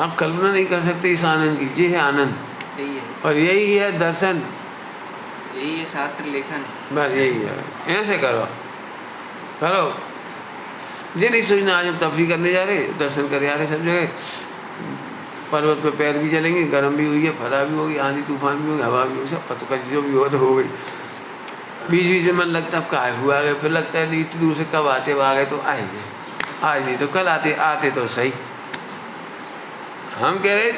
S1: आप कल्पना नहीं कर सकते इस आनंद की। ये है आनंद,
S2: सही है,
S1: और यही है दर्शन,
S2: यही है शास्त्र लेखन।
S1: बस यही है। ऐसे करो करो। ये नहीं सोचना आज हम तफरी करने जा रहे, दर्शन कर आ रहे सब जगह। पर्वत पे पैर भी चलेंगे, गर्म भी हुई है, फरा भी होगी, आंधी तूफान भी होगी, हवा भी होगी, सब पता जो भी हो तो हो गई। बीच बीच में मन लगता अब काय हुआ गए, फिर लगता है इतनी दूर से कब आते हुए आ गए तो आएंगे, आज नहीं तो कल आते, आते तो सही। हम कह रहे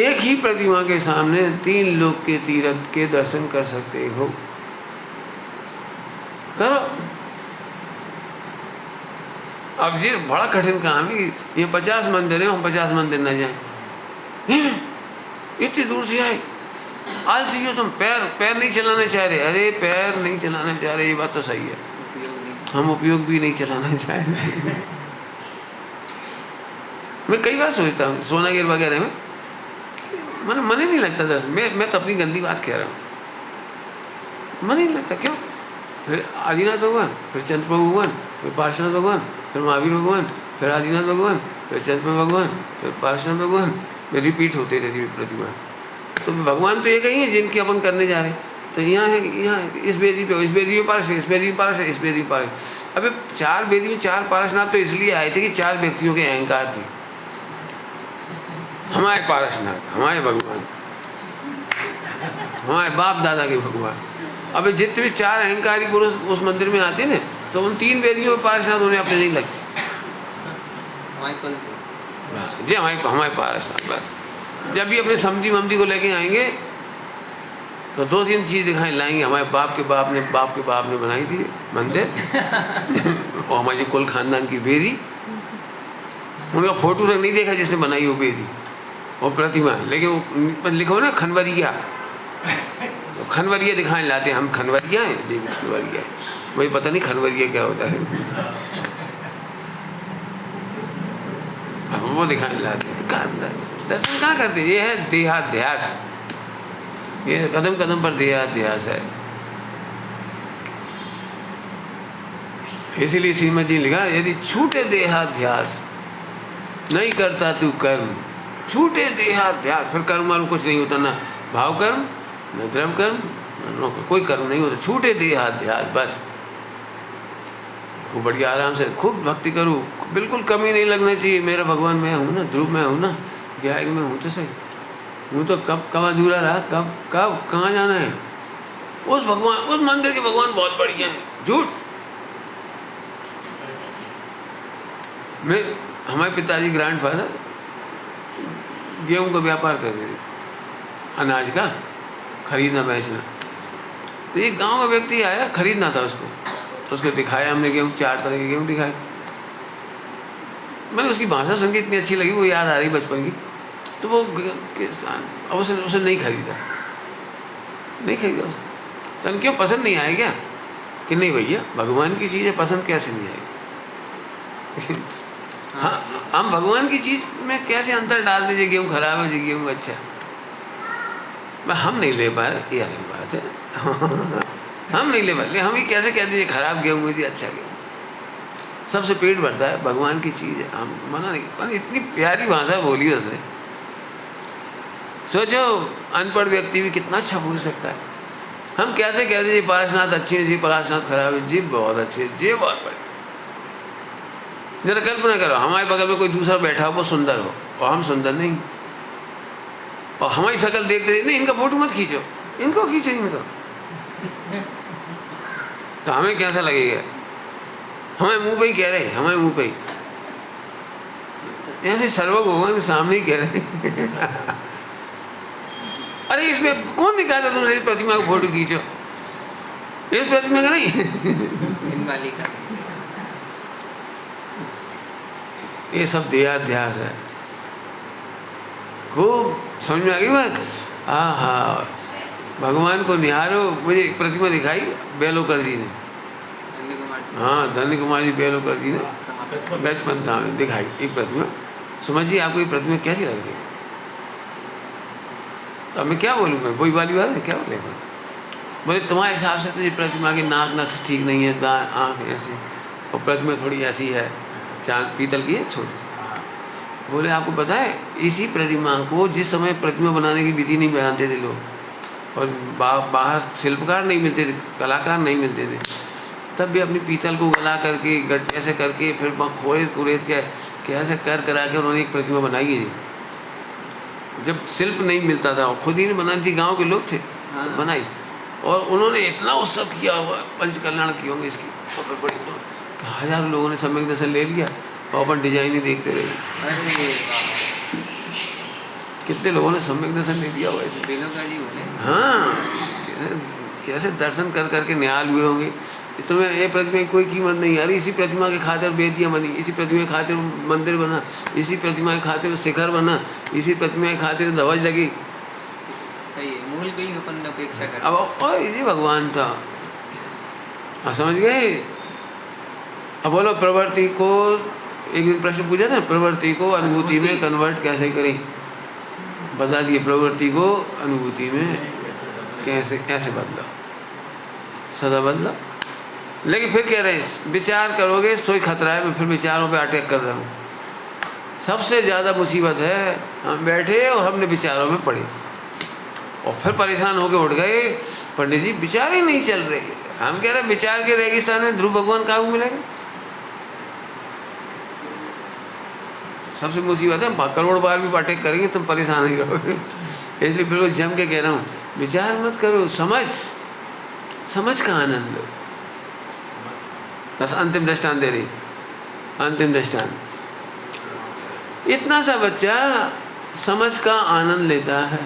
S1: एक ही प्रतिमा के सामने 3 लोक के तीर्थ के दर्शन कर सकते हो, करो। अब ये बड़ा कठिन काम है कि ये 50 मंदिर है, हम 50 मंदिर न जाएं। इतनी दूर से आए, आलसी हो तुम, पैर नहीं चलाना चाह रहे। अरे पैर नहीं चलाना चाह रहे, ये बात तो सही है, हम उपयोग भी नहीं चलाना चाह रहे। मैं कई बार सोचता हूँ सोनागिर वगैरह में मन ही नहीं लगता दर्शन। मैं तो अपनी गंदी बात कह रहा हूँ, मन ही नहीं लगता। क्यों? फिर आदिनाथ भगवान, फिर चंद्र भगवान, फिर पार्श्वनाथ भगवान, फिर महावीर भगवान, फिर आदिनाथ भगवान, फिर चंद्र भगवान, फिर पार्श्वनाथ भगवान, फिर रिपीट होते रहती है प्रतिमा। तो भगवान तो ये कहीं है जिनकी अपन करने जा रहे हैं। तो यहाँ है, यहाँ इस बेदी पे, इस बेदी में पारस, इस बेदी में पारस, इस बेदी में पारस। अबे 4 बेदी में 4 पारसनाथ तो इसलिए आए थे कि 4 व्यक्तियों के अहंकार थे। हमारे पारसनाथ, हमारे भगवान, हमारे बाप दादा के भगवान। अबे जितने भी 4 अहंकारी पुरुष उस मंदिर में आते ना, तो उन 3 वेदियों में पारसनाथ उन्हें अपने नहीं लगते। जी हमारे पारसनाथ बस। जब भी अपने समझी ममदी को लेके आएंगे तो 2-3 चीज़ दिखाई लाएंगे। हमारे बाप के बाप ने बनाई थी मंदिर और हमारी कुल खानदान की बेदी। उनका फोटो तक नहीं देखा जिसने बनाई वो बेदी और प्रतिमा, लेकिन वो लिखो ना खनवरिया, तो खनवरिया दिखाने लाते हैं। हम खनवरिया हैं, देवी खनवरिया। मुझे पता नहीं खनवरिया क्या होता है, हम वो दिखाने लाते हैं। तो दर्शन कहाँ करते? ये है देहाध्यास, ये कदम कदम पर देहाध्यास है। इसीलिए श्रीमद जी ने लिखा, यदि छूटे देहाध्यास नहीं करता तू कर्म, छूटे देहाध्यास, फिर कर्म वालों कुछ नहीं होता, ना भाव कर्म, न द्रव्य कर्म, कोई कर्म नहीं होता, छूटे देहाध्यास बस। खूब बढ़िया आराम से खूब भक्ति करूँ, बिल्कुल कमी नहीं लगना चाहिए। मेरा भगवान मैं हूँ ना, ध्रुव मैं हूँ ना, ज्ञायक मैं हूँ तो सही, हूँ तो कब अधूरा रहा, कब कहाँ जाना है। उस भगवान, उस मंदिर के भगवान बहुत बढ़िया है, झूठ। हमारे पिताजी ग्रैंडफादर गेहूं का व्यापार करते थे, अनाज का खरीदना बेचना। तो एक गांव का व्यक्ति आया, खरीदना था उसको, तो उसको दिखाया हमने गेहूँ, 4 तरह के गेहूँ दिखाए। मैंने उसकी भाषा सुन के इतनी अच्छी लगी, वो याद आ रही बचपन की। तो वो किसान, अब उसे नहीं खरीदा उसे। तो क्यों पसंद नहीं आया क्या? कि नहीं भैया, भगवान की चीज़ है, पसंद कैसे नहीं आएगी। हाँ, हम भगवान की चीज़ में कैसे अंतर डाल दीजिए, गेहूँ खराब है जी, गेहूँ अच्छा है। हम नहीं ले पा रहे, ये अलग बात है। हम नहीं ले पा रहे, हम ही कैसे कह दीजिए खराब गेहूँ है जी, अच्छा गेहूँ। सबसे पेट भरता है, भगवान की चीज़ है, हम मना नहीं। पर इतनी प्यारी भाषा बोली उसने, सोचो अनपढ़ व्यक्ति भी कितना अच्छा बोल सकता है। हम कैसे कह दीजिए पारसनाथ अच्छी है जी, पारसनाथ खराब है जी, बहुत अच्छी है जी, बहुत बढ़िया। जरा कल्पना करो, हमारे बगल में कोई दूसरा बैठा हो, वो सुंदर हो और हम सुंदर नहीं, और हमारी शक्ल देखते नहीं, इनका फोटो मत खींचो, इनको खींचो, इनको। तो हमें कैसा लगेगा? हमें मुंह पे ही कह रहे, हमें मुंह पे ही, ऐसे सर्वज्ञ भगवान के सामने ही कह रहे। अरे इसमें कौन निकाला तुमसे इस प्रतिमा का फोटो खींचो? इस प्रतिमा का नहीं, ये सब देहाध्यास है। खूब समझ में आ गई बात? हाँ, भगवान को निहारो। मुझे एक प्रतिमा दिखाई बेलोकर जी ने, हाँ, धन्य कुमार जी बेलोकर जी ने। बचपन था दिखाई एक प्रतिमा। समझिए आपको ये प्रतिमा कैसी लग रही है? तो मैं क्या बोलूँ, मैं वही वाली बात है, क्या बोलेगा? बोले तुम्हारे हिसाब से तो ये प्रतिमा की नाक नक्श ठीक नहीं है, आँख ऐसी, और प्रतिमा थोड़ी ऐसी है, चांद पीतल की है छोटी सी। बोले आपको पता है इसी प्रतिमा को जिस समय प्रतिमा बनाने की विधि नहीं जानते थे लोग, और बाहर शिल्पकार नहीं मिलते थे, कलाकार नहीं मिलते थे, तब भी अपनी पीतल को गला करके गड्ढे से करके फिर खोद कुरेद के कैसे कर करा के उन्होंने एक प्रतिमा बनाई है। जब शिल्प नहीं मिलता था, खुद ही ने बनाई थी, गांव के लोग थे तो बनाई, और उन्होंने इतना उत्सव किया हुआ, पंच कल्याण किए होंगे इसकी, और फिर बड़ी हजारों लोगों ने सम्यक दर्शन ले लिया और अपन डिजाइन ही देखते रहे।
S2: अरे
S1: कितने लोगों ने सम्यक दर्शन ले लिया हुआ इसे।
S2: बेलों का जी बोले।
S1: हाँ, कैसे दर्शन कर करके निहाल हुए होंगे। तुम्हें ये प्रतिमा की कोई कीमत नहीं। अरे इसी प्रतिमा के खातिर बेदियाँ बनी, इसी प्रतिमा के खातिर मंदिर बना, इसी प्रतिमा के खातिर शिखर बना, इसी प्रतिमा के खातिर ध्वज लगी।
S2: सही है, मूल की ही अपन अपेक्षा करते।
S1: अब ये भगवान था, समझ गए? अब बोलो प्रवृत्ति को, एक दिन प्रश्न पूछा था, प्रवृत्ति को अनुभूति में कन्वर्ट कैसे करें? बता दिए, प्रवृत्ति को अनुभूति में कैसे बदला, सदा बदला। लेकिन फिर कह रहे हैं विचार करोगे सोई खतरा है। मैं फिर विचारों पे अटैक कर रहा हूँ। सबसे ज़्यादा मुसीबत है हम बैठे और हमने विचारों में पड़े और फिर परेशान होकर उठ गए, पंडित जी विचार ही नहीं चल रहे। हम कह रहे हैं विचार के रेगिस्तान में ध्रुव भगवान कहाँ मिलेंगे? सबसे मुसीबत है, करोड़ बार भी अटैक करेंगे तुम परेशान ही रहोगे। इसलिए बिल्कुल जम के कह रहा हूँ, विचार मत करो, समझ का आनंद लो। बस अंतिम दृष्टांत दे रही, अंतिम दृष्टांत। इतना सा बच्चा समझ का आनंद लेता है,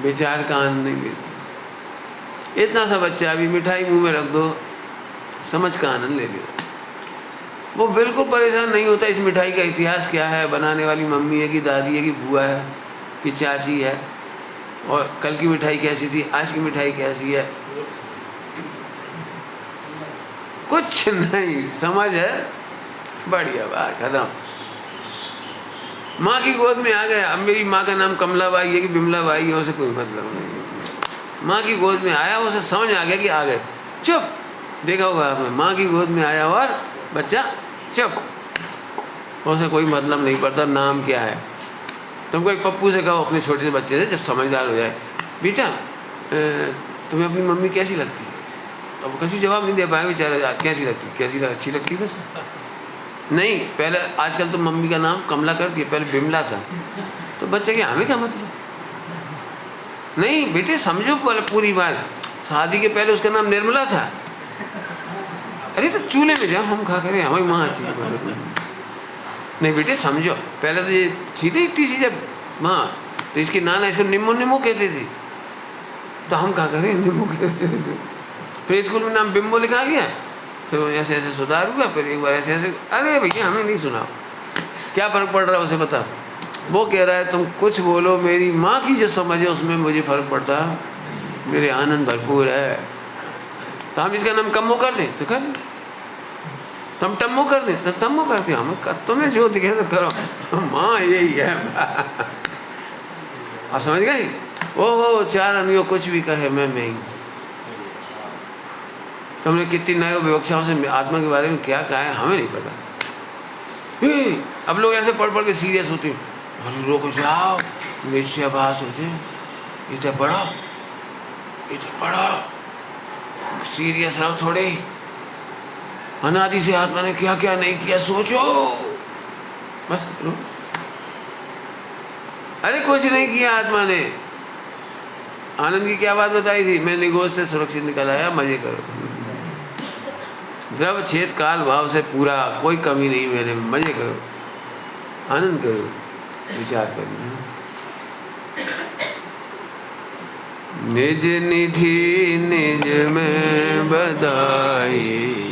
S1: विचार का आनंद नहीं लेता। इतना सा बच्चा अभी मिठाई मुंह में रख दो, समझ का आनंद ले लेगा। वो बिल्कुल परेशान नहीं होता इस मिठाई का इतिहास क्या है, बनाने वाली मम्मी है कि दादी है कि बुआ है कि चाची है, और कल की मिठाई कैसी थी, आज की मिठाई कैसी है, कुछ नहीं। समझ है, बढ़िया बात, खत्म। माँ की गोद में आ गया। अब मेरी माँ का नाम कमलाबाई है कि बिमलाबाई है, उसे कोई मतलब नहीं। माँ की गोद में आया, उसे समझ आ गया कि आ गए। चुप, देखा होगा आपने, माँ की गोद में आया और बच्चा चुप, उसे कोई मतलब नहीं पड़ता नाम क्या है। तुमको एक पप्पू से कहो अपने छोटे से बच्चे से, जब समझदार हो जाए, बेटा तुम्हें अपनी मम्मी कैसी लगती है? अब किसी जवाब नहीं दे पाएंगे बेचारा, कैसी लगती, अच्छी लगती बस नहीं। पहले आजकल तो मम्मी का नाम कमला कर दिया, पहले बिमला था। तो बच्चे के हमें क्या मतलब? नहीं बेटे समझो पूरी बात, शादी के पहले उसका नाम निर्मला था। अरे तो चूल्हे में जाओ, हम खा करें, हमारी माँ अच्छी नहीं बेटे समझो, पहले तो ये सीधे इतनी सी जब माँ, तो इसकी नाना इसको निम्मो कहते थे, तो हम खा करें निम्मो कहते थे। फिर स्कूल में नाम बिम्बो लिखा गया, फिर ऐसे ऐसे सुधार हुआ, फिर एक बार ऐसे ऐसे। अरे भैया हमें नहीं सुना, क्या फ़र्क पड़ रहा है उसे बता। वो कह रहा है तुम कुछ बोलो, मेरी माँ की जो समझ है उसमें मुझे फ़र्क पड़ता, मेरे आनंद भरपूर है। तो हम इसका नाम कम्मो कर दें तो कर दें, तुम टम्मो कर दें तो टम्मो करते, हम तुम्हें जो दिखे तो करो, माँ यही है। आप समझ गए? ओहो चार अनियो कुछ भी कहे मैं ही। तुमने कितनी नए विवक्षाओं से आत्मा के बारे में क्या कहा है हमें नहीं पता। अब लोग ऐसे पढ़ के सीरियस होते हैं, अरे रुक जाओ निश्चयभास हो जाए, इतना पढ़ा सीरियस रहो थोड़े। अनादि से आत्मा ने क्या क्या नहीं किया सोचो, बस रुक। अरे कुछ नहीं किया आत्मा ने। आनंद की क्या बात बताई थी, मैं निगोज से सुरक्षित निकल आया, मजे करो। द्रव छेद काल भाव से पूरा, कोई कमी नहीं मेरे में, मजे करो, आनंद करो, विचार करो। निज निधि निज में बधाई,